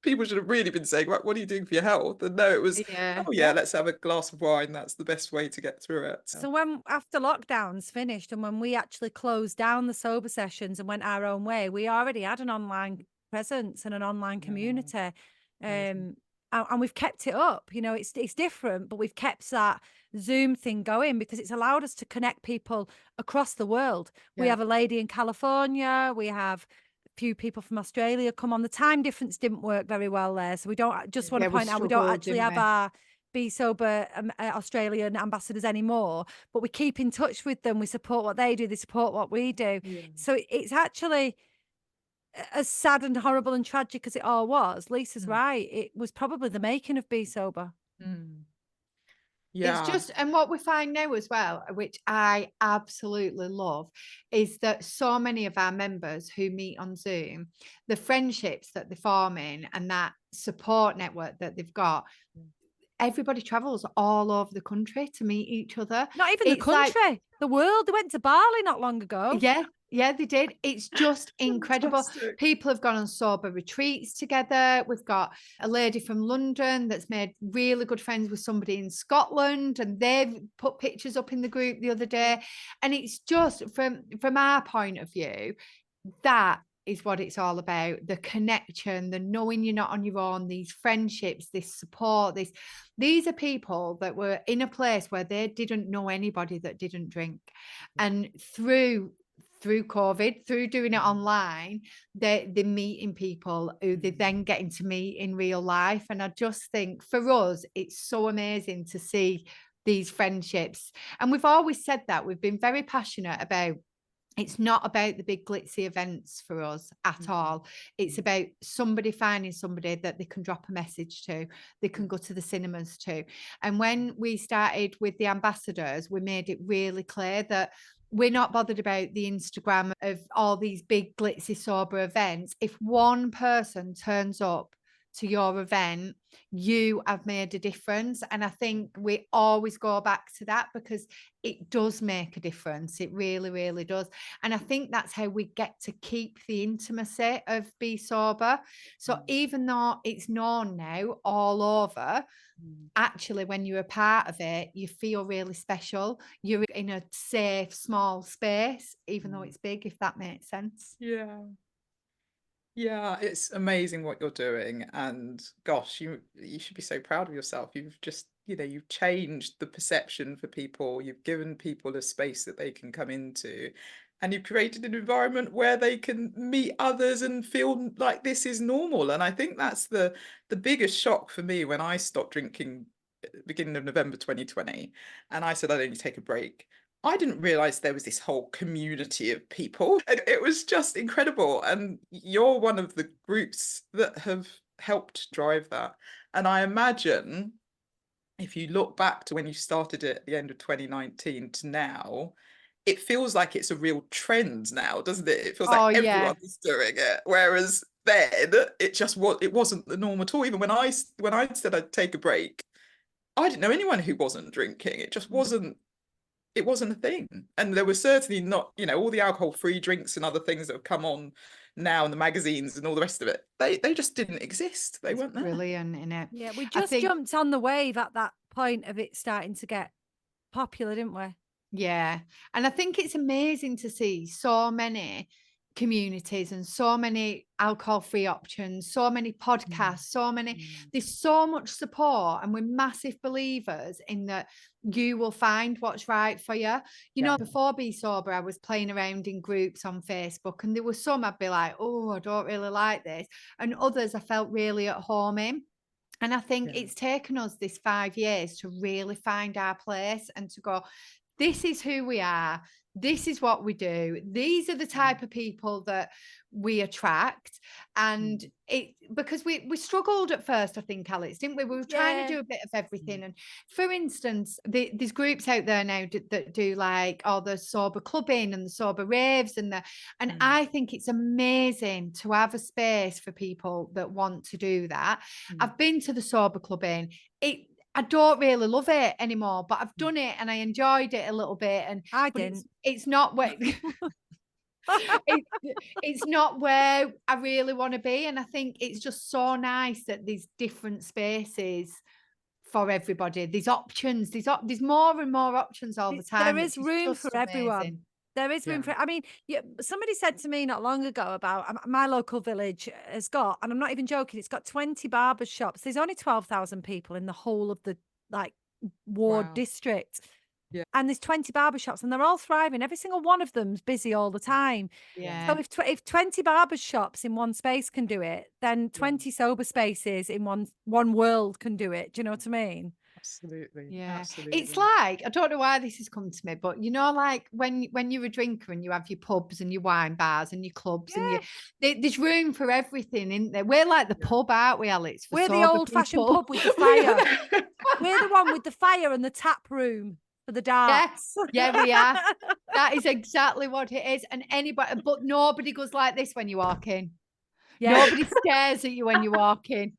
people should have really been saying, right, what are you doing for your health? And no, it was, yeah. oh yeah, let's have a glass of wine. That's the best way to get through it. So when after lockdowns finished and when we actually closed down the sober sessions and went our own way, we already had an online presence and an online community. Amazing. And we've kept it up. You know, it's different, but we've kept that Zoom thing going because it's allowed us to connect people across the world. We Yeah. have a lady in California, we have a few people from Australia come on. The time difference didn't work very well there. So we don't just want Yeah, to we point out we don't struggled, actually didn't have we? our Be Sober Australian ambassadors anymore, but we keep in touch with them. We support what they do, they support what we do. Yeah. So it's actually as sad and horrible and tragic as it all was. Lisa's right. It was probably the making of Be Sober. Mm. It's Yeah. just, and what we find now as well, which I absolutely love, is that so many of our members who meet on Zoom, the friendships that they're forming and that support network that they've got, everybody travels all over the country to meet each other. Not even the It's like, country, the world. They went to Bali not long ago. yeah, they did. It's just incredible. Fantastic. People have gone on sober retreats together. We've got a lady from London that's made really good friends with somebody in Scotland, and they've put pictures up in the group the other day. And it's just from our point of view, that is what it's all about. The connection, the knowing you're not on your own, these friendships, this support, these are people that were in a place where they didn't know anybody that didn't drink. And through COVID, through doing it online, they're meeting people who they're then getting to meet in real life. And I just think for us, it's so amazing to see these friendships. And we've always said that. We've been very passionate about, it's not about the big glitzy events for us at all. It's about somebody finding somebody that they can drop a message to, they can go to the cinemas to. And when we started with the ambassadors, we made it really clear that we're not bothered about the Instagram of all these big glitzy sober events. If one person turns up to your event, you have made a difference. And I think we always go back to that because it does make a difference. It really, really does. And I think that's how we get to keep the intimacy of Be Sober. So even though it's known now all over, actually, when you're a part of it, you feel really special. You're in a safe, small space, even though it's big, if that makes sense. Yeah. Yeah, it's amazing what you're doing, and gosh, you should be so proud of yourself. You've just, you've changed the perception for people. You've given people a space that they can come into, and you've created an environment where they can meet others and feel like this is normal. And I think that's the biggest shock for me when I stopped drinking at the beginning of November 2020, and I said I'd only take a break. I didn't realize there was this whole community of people, and it was just incredible. And you're one of the groups that have helped drive that. And I imagine if you look back to when you started it at the end of 2019 to now, it feels like it's a real trend now, doesn't it? It feels like everyone is doing it. Whereas then it wasn't the norm at all. Even when I said I'd take a break, I didn't know anyone who wasn't drinking. It just wasn't it wasn't a thing. And there was certainly not, all the alcohol-free drinks and other things that have come on now in the magazines and all the rest of it. They just didn't exist. They weren't there. Brilliant, innit? Yeah, we I just think, jumped on the wave at that point of it starting to get popular, didn't we? yeah. And I think it's amazing to see so many communities and so many alcohol-free options, so many podcasts, there's so much support, and we're massive believers in that you will find what's right for you. Before Be Sober, I was playing around in groups on Facebook, and there were some I'd be like, oh, I don't really like this. And others I felt really at home in. And I think it's taken us this 5 years to really find our place and to go, this is who we are. This is what we do. These are the type of people that we attract. And because we struggled at first, I think, Alex, didn't we? We were trying to do a bit of everything. And for instance, there's groups out there now that do like all the sober clubbing and the sober raves and I think it's amazing to have a space for people that want to do that. I've been to the sober clubbing. I don't really love it anymore, but I've done it and I enjoyed it a little bit. And I didn't. It's not where it's not where I really want to be. And I think it's just so nice that there's different spaces for everybody. There's options. There's more and more options all the time. There is room for everyone. There is room for, I mean, somebody said to me not long ago about my local village has got, and I'm not even joking, it's got 20 barber shops. There's only 12,000 people in the whole of the ward district. Yeah. And there's 20 barber shops and they're all thriving. Every single one of them's busy all the time. Yeah. So if 20 barber shops in one space can do it, then 20 sober spaces in one world can do it. Do you know what I mean? Absolutely. Yeah. Absolutely. It's like, I don't know why this has come to me, but like when you're a drinker and you have your pubs and your wine bars and your clubs and there's room for everything, isn't there? We're like the pub, aren't we, Alex? We're the old-fashioned pub with the fire. We're the one with the fire and the tap room for the darts. Yeah, we are. That is exactly what it is. And but nobody goes like this when you walk in. Nobody stares at you when you walk in.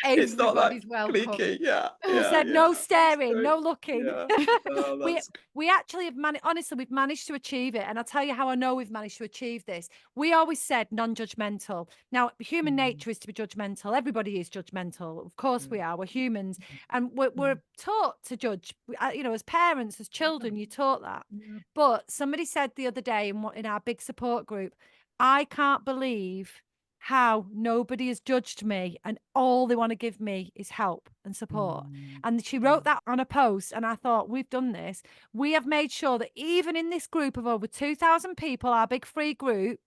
It's not that welcome. cliquey. He said no staring, no looking. Oh, we actually have honestly, we've managed to achieve it. And I'll tell you how I know we've managed to achieve this. We always said non-judgmental. Now, human nature is to be judgmental. Everybody is judgmental. Of course we are. We're humans. And we're taught to judge. As parents, as children, you're taught that. But somebody said the other day in our big support group, I can't believe how nobody has judged me and all they want to give me is help and support. And she wrote that on a post and I thought, we've done this. We have made sure that even in this group of over 2,000 people, our big free group,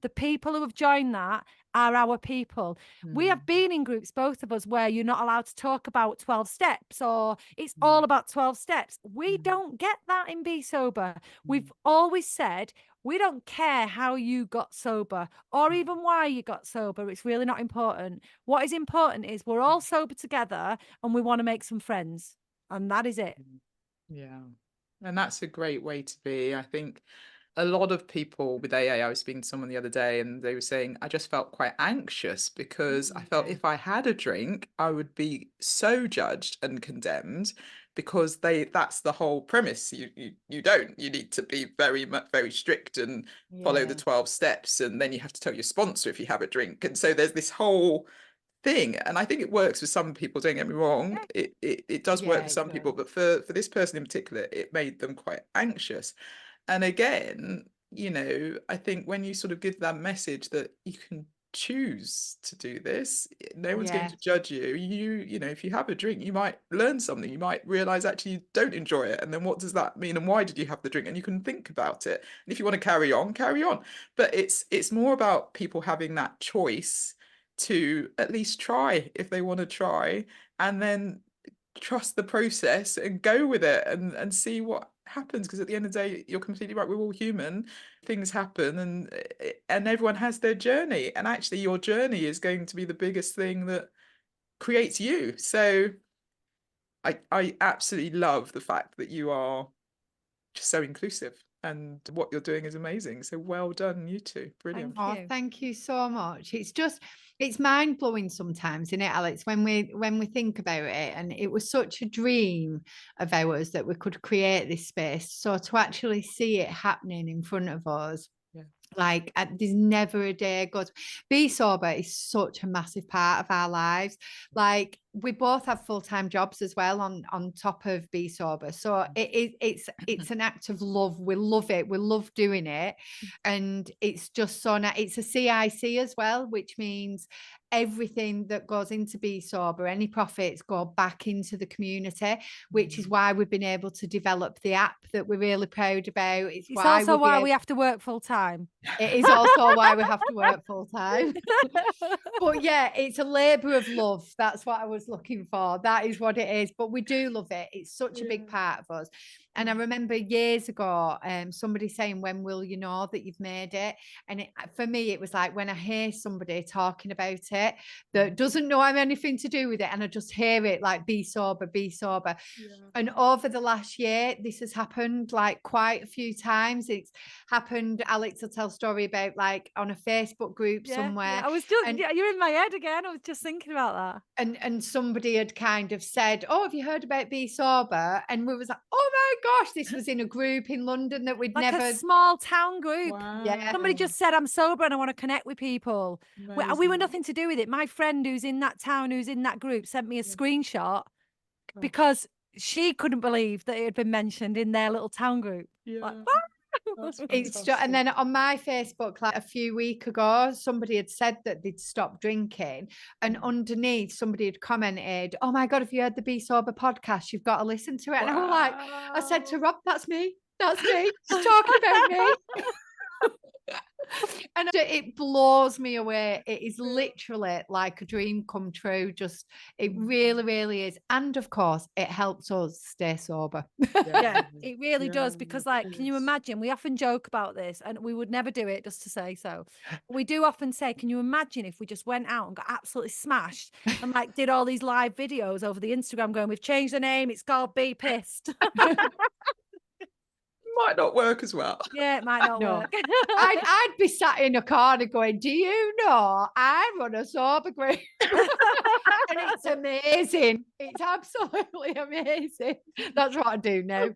the people who have joined that are our people. We have been in groups, both of us, where you're not allowed to talk about 12 steps or it's all about 12 steps. We don't get that in Be Sober. We've always said, we don't care how you got sober or even why you got sober. It's really not important. What is important is we're all sober together and we want to make some friends. And that is it. Yeah. And that's a great way to be. I think a lot of people with AA, I was speaking to someone the other day and they were saying, I just felt quite anxious because I felt if I had a drink, I would be so judged and condemned because that's the whole premise. You need to be very strict and follow the 12 steps. And then you have to tell your sponsor if you have a drink. And so there's this whole thing. And I think it works for some people, don't get me wrong. It does work for some people, but for this person in particular, it made them quite anxious. And again, I think when you sort of give that message that you can choose to do this, no one's going to judge you. If you have a drink, you might learn something. You might realize actually you don't enjoy it. And then what does that mean? And why did you have the drink? And you can think about it. And if you want to carry on, carry on. But it's more about people having that choice to at least try if they want to try, and then trust the process and go with it and see what happens, because at the end of the day, you're completely right, we're all human, things happen, and everyone has their journey, and actually your journey is going to be the biggest thing that creates you. So I absolutely love the fact that you are just so inclusive and what you're doing is amazing. So well done, you two. Brilliant. Oh, thank you so much. It's mind blowing sometimes, isn't it, Alex, when we think about it. And it was such a dream of ours that we could create this space. So to actually see it happening in front of us, like there's never a day goes. Be sober is such a massive part of our lives. Like we both have full-time jobs as well on top of Be Sober. So it's an act of love. We love it. We love doing it. And it's just so it's a CIC as well, which means everything that goes into Be Sober, any profits go back into the community, which is why we've been able to develop the app that we're really proud about. It's also why we have to work full time. It is also why we have to work full time. But yeah, it's a labour of love. That's what I was looking for. That is what it is. But we do love it. It's such a big part of us. And I remember years ago, somebody saying, when will you know that you've made it? And for me, it was like when I hear somebody talking about it that doesn't know I'm anything to do with it, and I just hear it like, be sober, be sober. And over the last year, this has happened like quite a few times. It's happened, Alex will tell a story about like on a Facebook group somewhere. I was just, you're in my head again. I was just thinking about that. And somebody had kind of said, oh, have you heard about Be Sober? And we was like, oh my gosh, this was in a group in London that we'd like never. a small town group. Wow. Yeah. Somebody just said, I'm sober and I want to connect with people. We were nothing to do with it. My friend who's in that town, who's in that group, sent me a screenshot because she couldn't believe that it had been mentioned in their little town group. Like, and then on my Facebook, like a few weeks ago, somebody had said that they'd stopped drinking, and underneath somebody had commented, "Oh my God, if you heard the Be Sober podcast, you've got to listen to it." And I was like, I said to Rob, "That's me. That's me. She's talking about me." And it blows me away. It is literally like a dream come true. Just, it really, really is. And of course, it helps us stay sober. It really does. Because like, can you imagine? We often joke about this and we would never do it just to say so. We do often say, can you imagine if we just went out and got absolutely smashed and like did all these live videos over the Instagram going, we've changed the name, it's called Be Pissed. Might not work as well. Yeah, it might not work. I'd be sat in a corner going, do you know I run a sober group? And it's amazing. It's absolutely amazing. That's what I do now.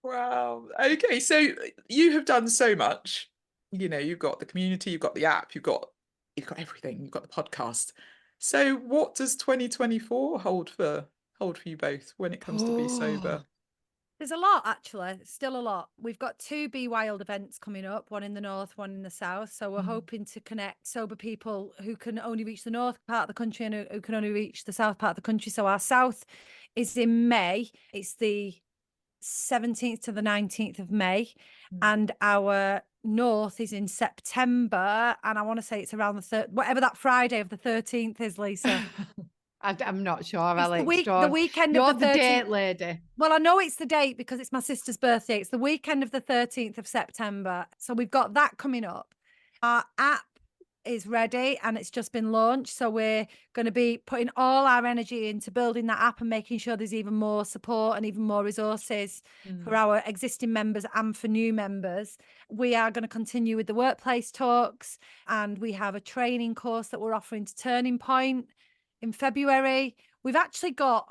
Wow. Okay, so you have done so much. You know, you've got the community, you've got the app, you've got everything, you've got the podcast. So what does 2024 hold for you both when it comes to Be Sober? There's a lot, actually. Still a lot. We've got 2 Be Wild events coming up, one in the north, one in the south. So we're hoping to connect sober people who can only reach the north part of the country and who can only reach the south part of the country. So our south is in May. It's the 17th to the 19th of May. And our north is in September. And I want to say it's around whatever that Friday of the 13th is, Lisa. I'm not sure, Alex. The weekend You're of the 13th. date lady. Well, I know it's the date because it's my sister's birthday. It's the weekend of the 13th of September. So we've got that coming up. Our app is ready and it's just been launched. So we're going to be putting all our energy into building that app and making sure there's even more support and even more resources for our existing members and for new members. We are going to continue with the workplace talks, and we have a training course that we're offering to Turning Point in February. We've actually got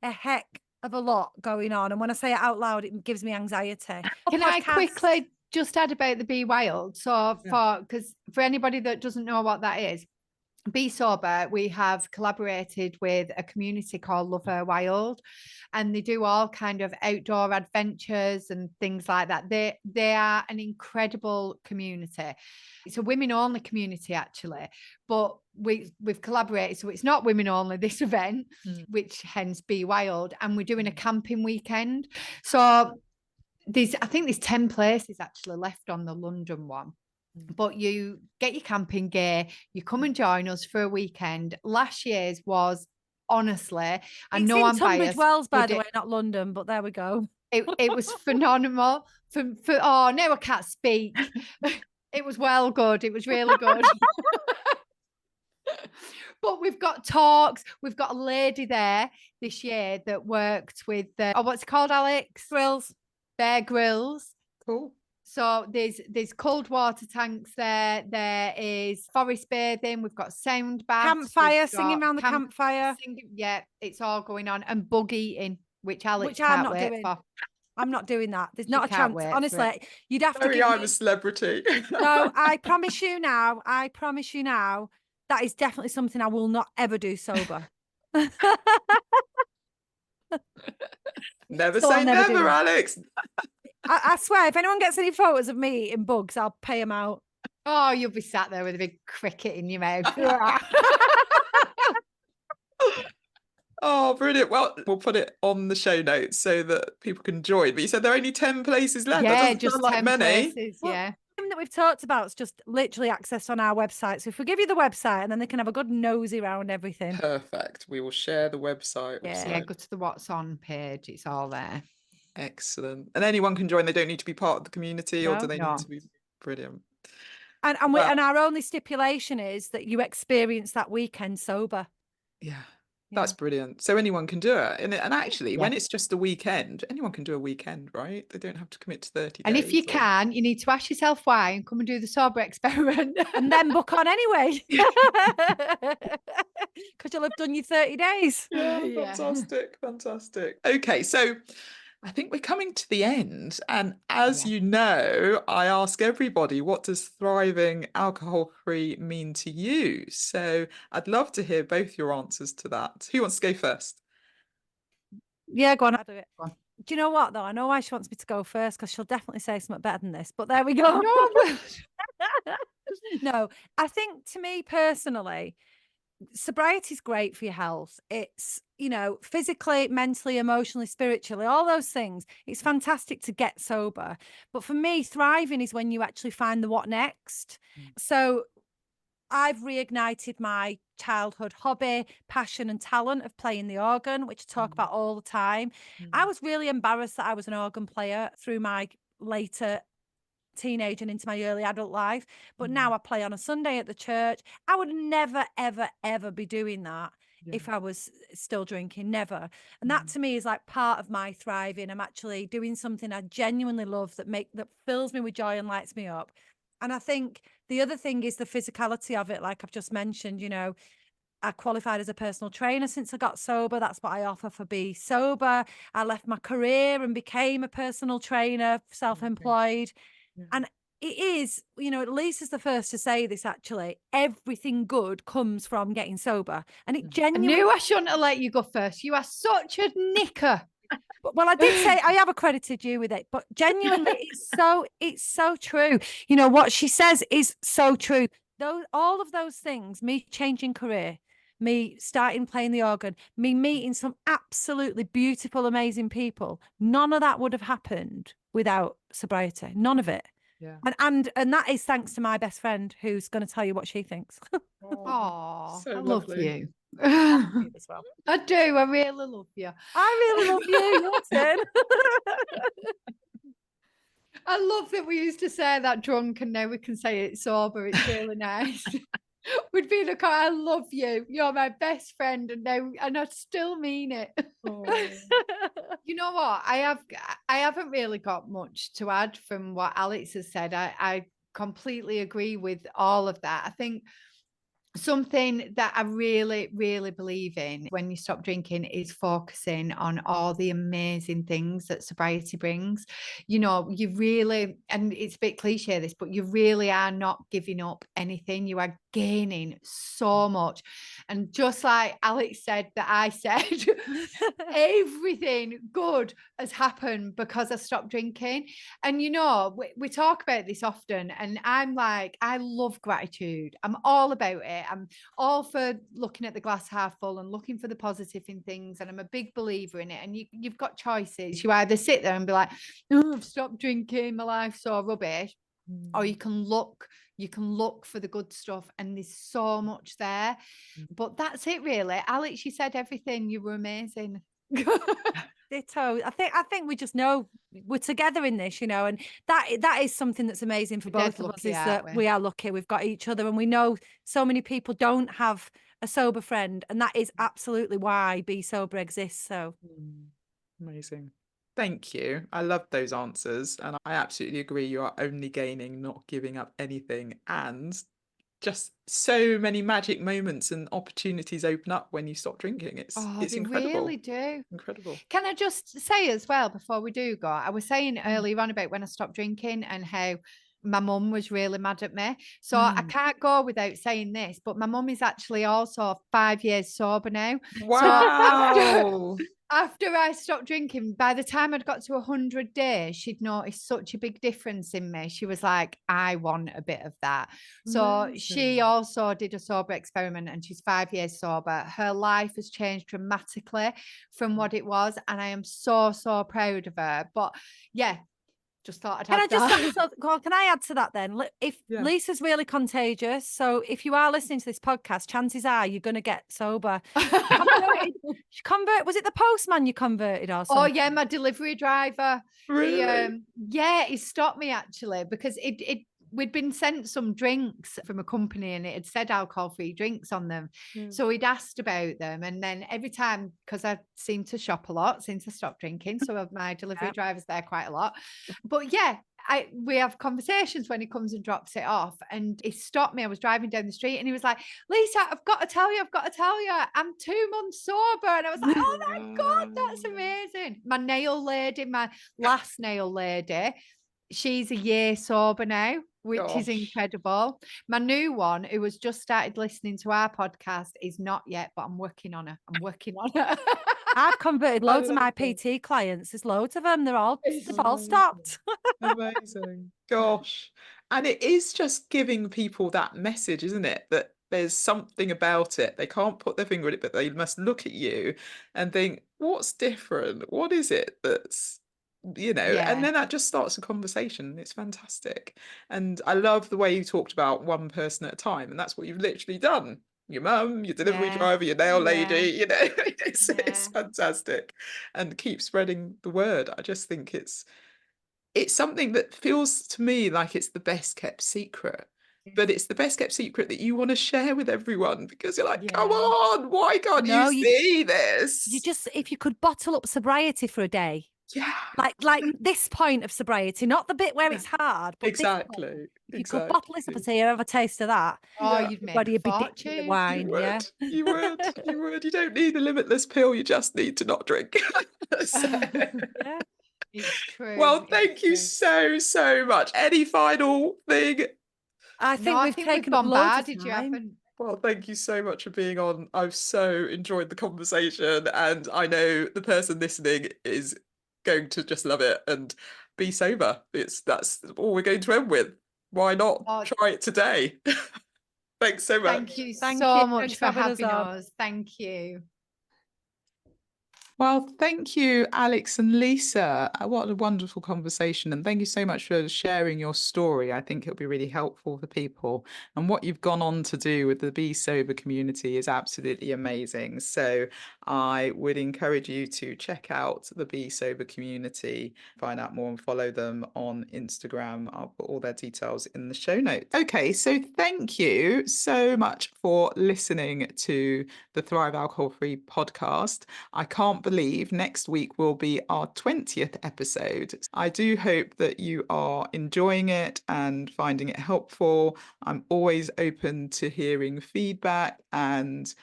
a heck of a lot going on. And when I say it out loud, it gives me anxiety. Can I quickly just add about the Be Wild? So because for anybody that doesn't know what that is, Be Sober, we have collaborated with a community called Love Her Wild, and they do all kind of outdoor adventures and things like that. They are an incredible community. It's a women only community actually, but we've collaborated, so it's not women only this event, which hence Be Wild, and we're doing a camping weekend. So I think there's 10 places actually left on the London one. But you get your camping gear, you come and join us for a weekend. Last year's was, honestly, I know I'm biased. Wells, by the way, not London, but there we go. It was phenomenal. Oh, now I can't speak. It was well good. It was really good. But we've got talks. We've got a lady there this year that worked with what's it called, Alex? Grills. Bear Grylls. Cool. So there's cold water tanks there. There is forest bathing. We've got sound baths. Campfire, singing around the campfire. Yeah, it's all going on. And bug eating, which Alex I'm can't not wait doing. for. I'm not doing that. There's She not a can't chance. wait for Honestly, it. you'd have to Sorry, give I'm me. a celebrity. No, I promise you now. That is definitely something I will not ever do sober. Never So I'll say never do never, that. Alex. I swear, if anyone gets any photos of me eating bugs, I'll pay them out. Oh, you'll be sat there with a big cricket in your mouth. Oh, brilliant. Well, we'll put it on the show notes so that people can join. But you said there are only 10 places left. That Yeah, doesn't just sound like 10 many. places. Well, Yeah. everything that we've talked about is just literally accessed on our website. So if we give you the website, and then they can have a good nosy around everything. Perfect. We will share the website. Yeah, go to the What's On page. It's all there. Excellent. And anyone can join. They don't need to be part of the community, or do they No. need to be? Brilliant. And Well- and our only stipulation is that you experience that weekend sober. Yeah. That's brilliant. So anyone can do it. And actually, when Yeah. it's just a weekend, anyone can do a weekend, right? They don't have to commit to 30 And days. if you can, you need to ask yourself why and come and do the sober experiment. And then book on anyway. Because you'll have done your 30 days. Yeah. Fantastic. Fantastic. Okay, so I think we're coming to the end. And as you know, I ask everybody, what does thriving alcohol-free mean to you? So I'd love to hear both your answers to that. Who wants to go first? Yeah, go on, I'll do it. Go on. Do you know what, though? I know why she wants me to go first, because she'll definitely say something better than this. But there we go. No, No, I think, to me personally, sobriety is great for your health. It's, physically, mentally, emotionally, spiritually, all those things. It's fantastic to get sober. But for me, thriving is when you actually find the what next. So I've reignited my childhood hobby, passion and talent of playing the organ, which I talk about all the time. I was really embarrassed that I was an organ player through my later teenage and into my early adult life. But now I play on a Sunday at the church. I would never, ever, ever be doing that if I was still drinking, never. And that to me is like part of my thriving. I'm actually doing something I genuinely love that fills me with joy and lights me up. And I think the other thing is the physicality of it, like I've just mentioned, I qualified as a personal trainer since I got sober. That's what I offer for Be Sober. I left my career and became a personal trainer, self-employed. And it is, Lisa's the first to say this, actually, everything good comes from getting sober. And it I genuinely... knew I shouldn't have let you go first. You are such a knicker. Well, I did say I have accredited you with it, but genuinely, it's so true. What she says is so true. All of those things, me changing career, me starting playing the organ, me meeting some absolutely beautiful, amazing people, none of that would have happened without sobriety. None of it. Yeah. And that is thanks to my best friend, who's going to tell you what she thinks. Oh, so I love lovely. you. As well. I do. I really love you. I really love you. Your turn. I love that we used to say that drunk and now we can say it sober. It's really nice. We'd be in a car. I love you. You're my best friend, and I still mean it. You know what? I haven't really got much to add from what Alex has said. I completely agree with all of that. I think something that I really, really believe in when you stop drinking is focusing on all the amazing things that sobriety brings. You really, and it's a bit cliche this, but you really are not giving up anything. You are gaining so much. And just like Alex said, that I said, everything good has happened because I stopped drinking. And we talk about this often, and I'm like, I love gratitude. I'm all about it. I'm all for looking at the glass half full and looking for the positive in things. And I'm a big believer in it. And you've got choices. You either sit there and be like, oh, I've stopped drinking, my life's so rubbish. Or you can look for the good stuff, and there's so much there. But that's it, really. Alex, you said everything. You were amazing. Ditto. I think we just know we're together in this, and that is something that's amazing for both of us, is that we are lucky. We've got each other, and we know so many people don't have a sober friend, and that is absolutely why Be Sober exists. So amazing. Thank you. I love those answers. And I absolutely agree. You are only gaining, not giving up anything. And just so many magic moments and opportunities open up when you stop drinking. Oh, It's they incredible. really do. Incredible. Can I just say as well before we do go, I was saying earlier on about when I stopped drinking and how my mum was really mad at me. So I can't go without saying this, but my mum is actually also 5 years sober now. So Wow. after I stopped drinking, by the time I'd got to 100 days, she'd noticed such a big difference in me. She was like, I want a bit of that. So she Amazing. also did a sober experiment and she's 5 years sober. Her life has changed dramatically from what it was. And I am so, so proud of her. But yeah, just thought I'd Can I add just that. can I add to that then? If Yeah. Lisa's really contagious, so if you are listening to this podcast, chances are you're going to get sober. She was it the postman you converted or Oh something? yeah, my delivery driver. Really? He stopped me actually because we'd been sent some drinks from a company and it had said alcohol-free drinks on them. Yeah. So he'd asked about them. And then every time, because I seem to shop a lot since I stopped drinking, so my delivery driver's there quite a lot. But yeah, we have conversations when he comes and drops it off. And he stopped me. I was driving down the street and he was like, Lisa, I've got to tell you, I'm 2 months sober. And I was like, oh my God, that's amazing. My nail lady, my last nail lady, she's a year sober now, which is Gosh. incredible. My new one, who has just started listening to our podcast, is not yet, but I'm working on her. I've converted I loads of love my that. PT clients. There's loads of them. They've all Amazing. stopped. Amazing. Gosh. And it is just giving people that message, isn't it? That there's something about it. They can't put their finger on it, but they must look at you and think, what's different? What is it that's, and Yeah, then that just starts a conversation. It's fantastic. And I love the way you talked about one person at a time. And that's what you've literally done. Your mum, your delivery yeah, driver, your nail lady, yeah, it's yeah, fantastic. And keep spreading the word. I just think it's something that feels to me like it's the best kept secret, but it's the best kept secret that you want to share with everyone because you're like, come yeah. on, why can't you No, see you this? just if you could bottle up sobriety for a day. Yeah, Like this point of sobriety, not the bit where yeah, it's hard, but this point. exactly, If you could bottle this up and exactly. say, "You have a taste of that," Oh, Yeah, you'd make a everybody would be dipping the fortune. you wine. Yeah. would, you would, you would. You don't need a limitless pill, you just need to not drink. So, Yeah. It's true. well, It's thank you true. so, so much. Any final thing? I No, think I we've think we've taken up loads of bombarded you, time. haven't? Well, thank you so much for being on. I've so enjoyed the conversation, and I know the person listening is going to just love it and be sober. That's all we're going to end with. Why not Oh, try it today? Thanks so thank much. you Thank you. so much Thanks for for having us having on. us. Thank you. Well, thank you, Alex and Lisa. What a wonderful conversation. And thank you so much for sharing your story. I think it'll be really helpful for people. And what you've gone on to do with the Be Sober community is absolutely amazing. So I would encourage you to check out the Be Sober community, find out more and follow them on Instagram. I'll put all their details in the show notes. Okay, so thank you so much for listening to the Thrive Alcohol Free podcast. I can't believe next week will be our 20th episode. I do hope that you are enjoying it and finding it helpful. I'm always open to hearing feedback and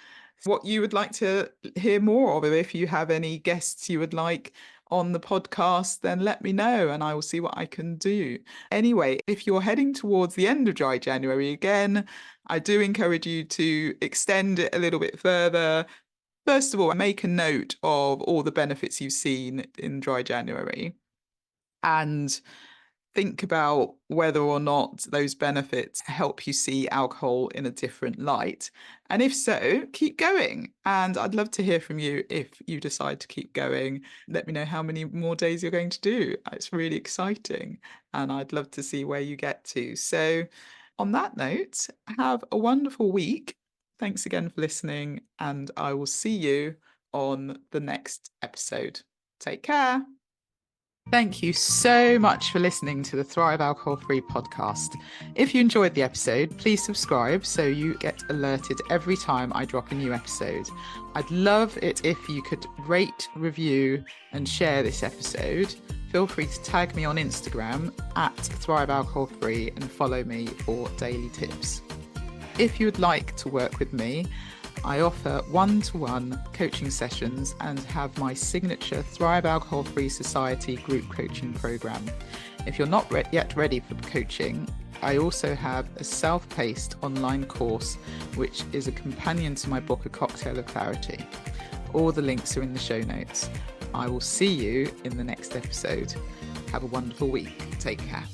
what you would like to hear more of. If you have any guests you would like on the podcast, then let me know and I will see what I can do. Anyway, if you're heading towards the end of dry January again, I do encourage you to extend it a little bit further. First of all, make a note of all the benefits you've seen in dry January and think about whether or not those benefits help you see alcohol in a different light. And if so, keep going. And I'd love to hear from you if you decide to keep going. Let me know how many more days you're going to do. It's really exciting. And I'd love to see where you get to. So, on that note, have a wonderful week. Thanks again for listening. And I will see you on the next episode. Take care. Thank you so much for listening to the Thrive Alcohol Free podcast. If you enjoyed the episode, please subscribe so you get alerted every time I drop a new episode. I'd love it if you could rate, review, and share this episode. Feel free to tag me on Instagram at Thrive Alcohol Free and follow me for daily tips. If you would like to work with me, I offer one-to-one coaching sessions and have my signature Thrive Alcohol Free Society group coaching program. If you're not yet ready for coaching, I also have a self-paced online course, which is a companion to my book, A Cocktail of Clarity. All the links are in the show notes. I will see you in the next episode. Have a wonderful week. Take care.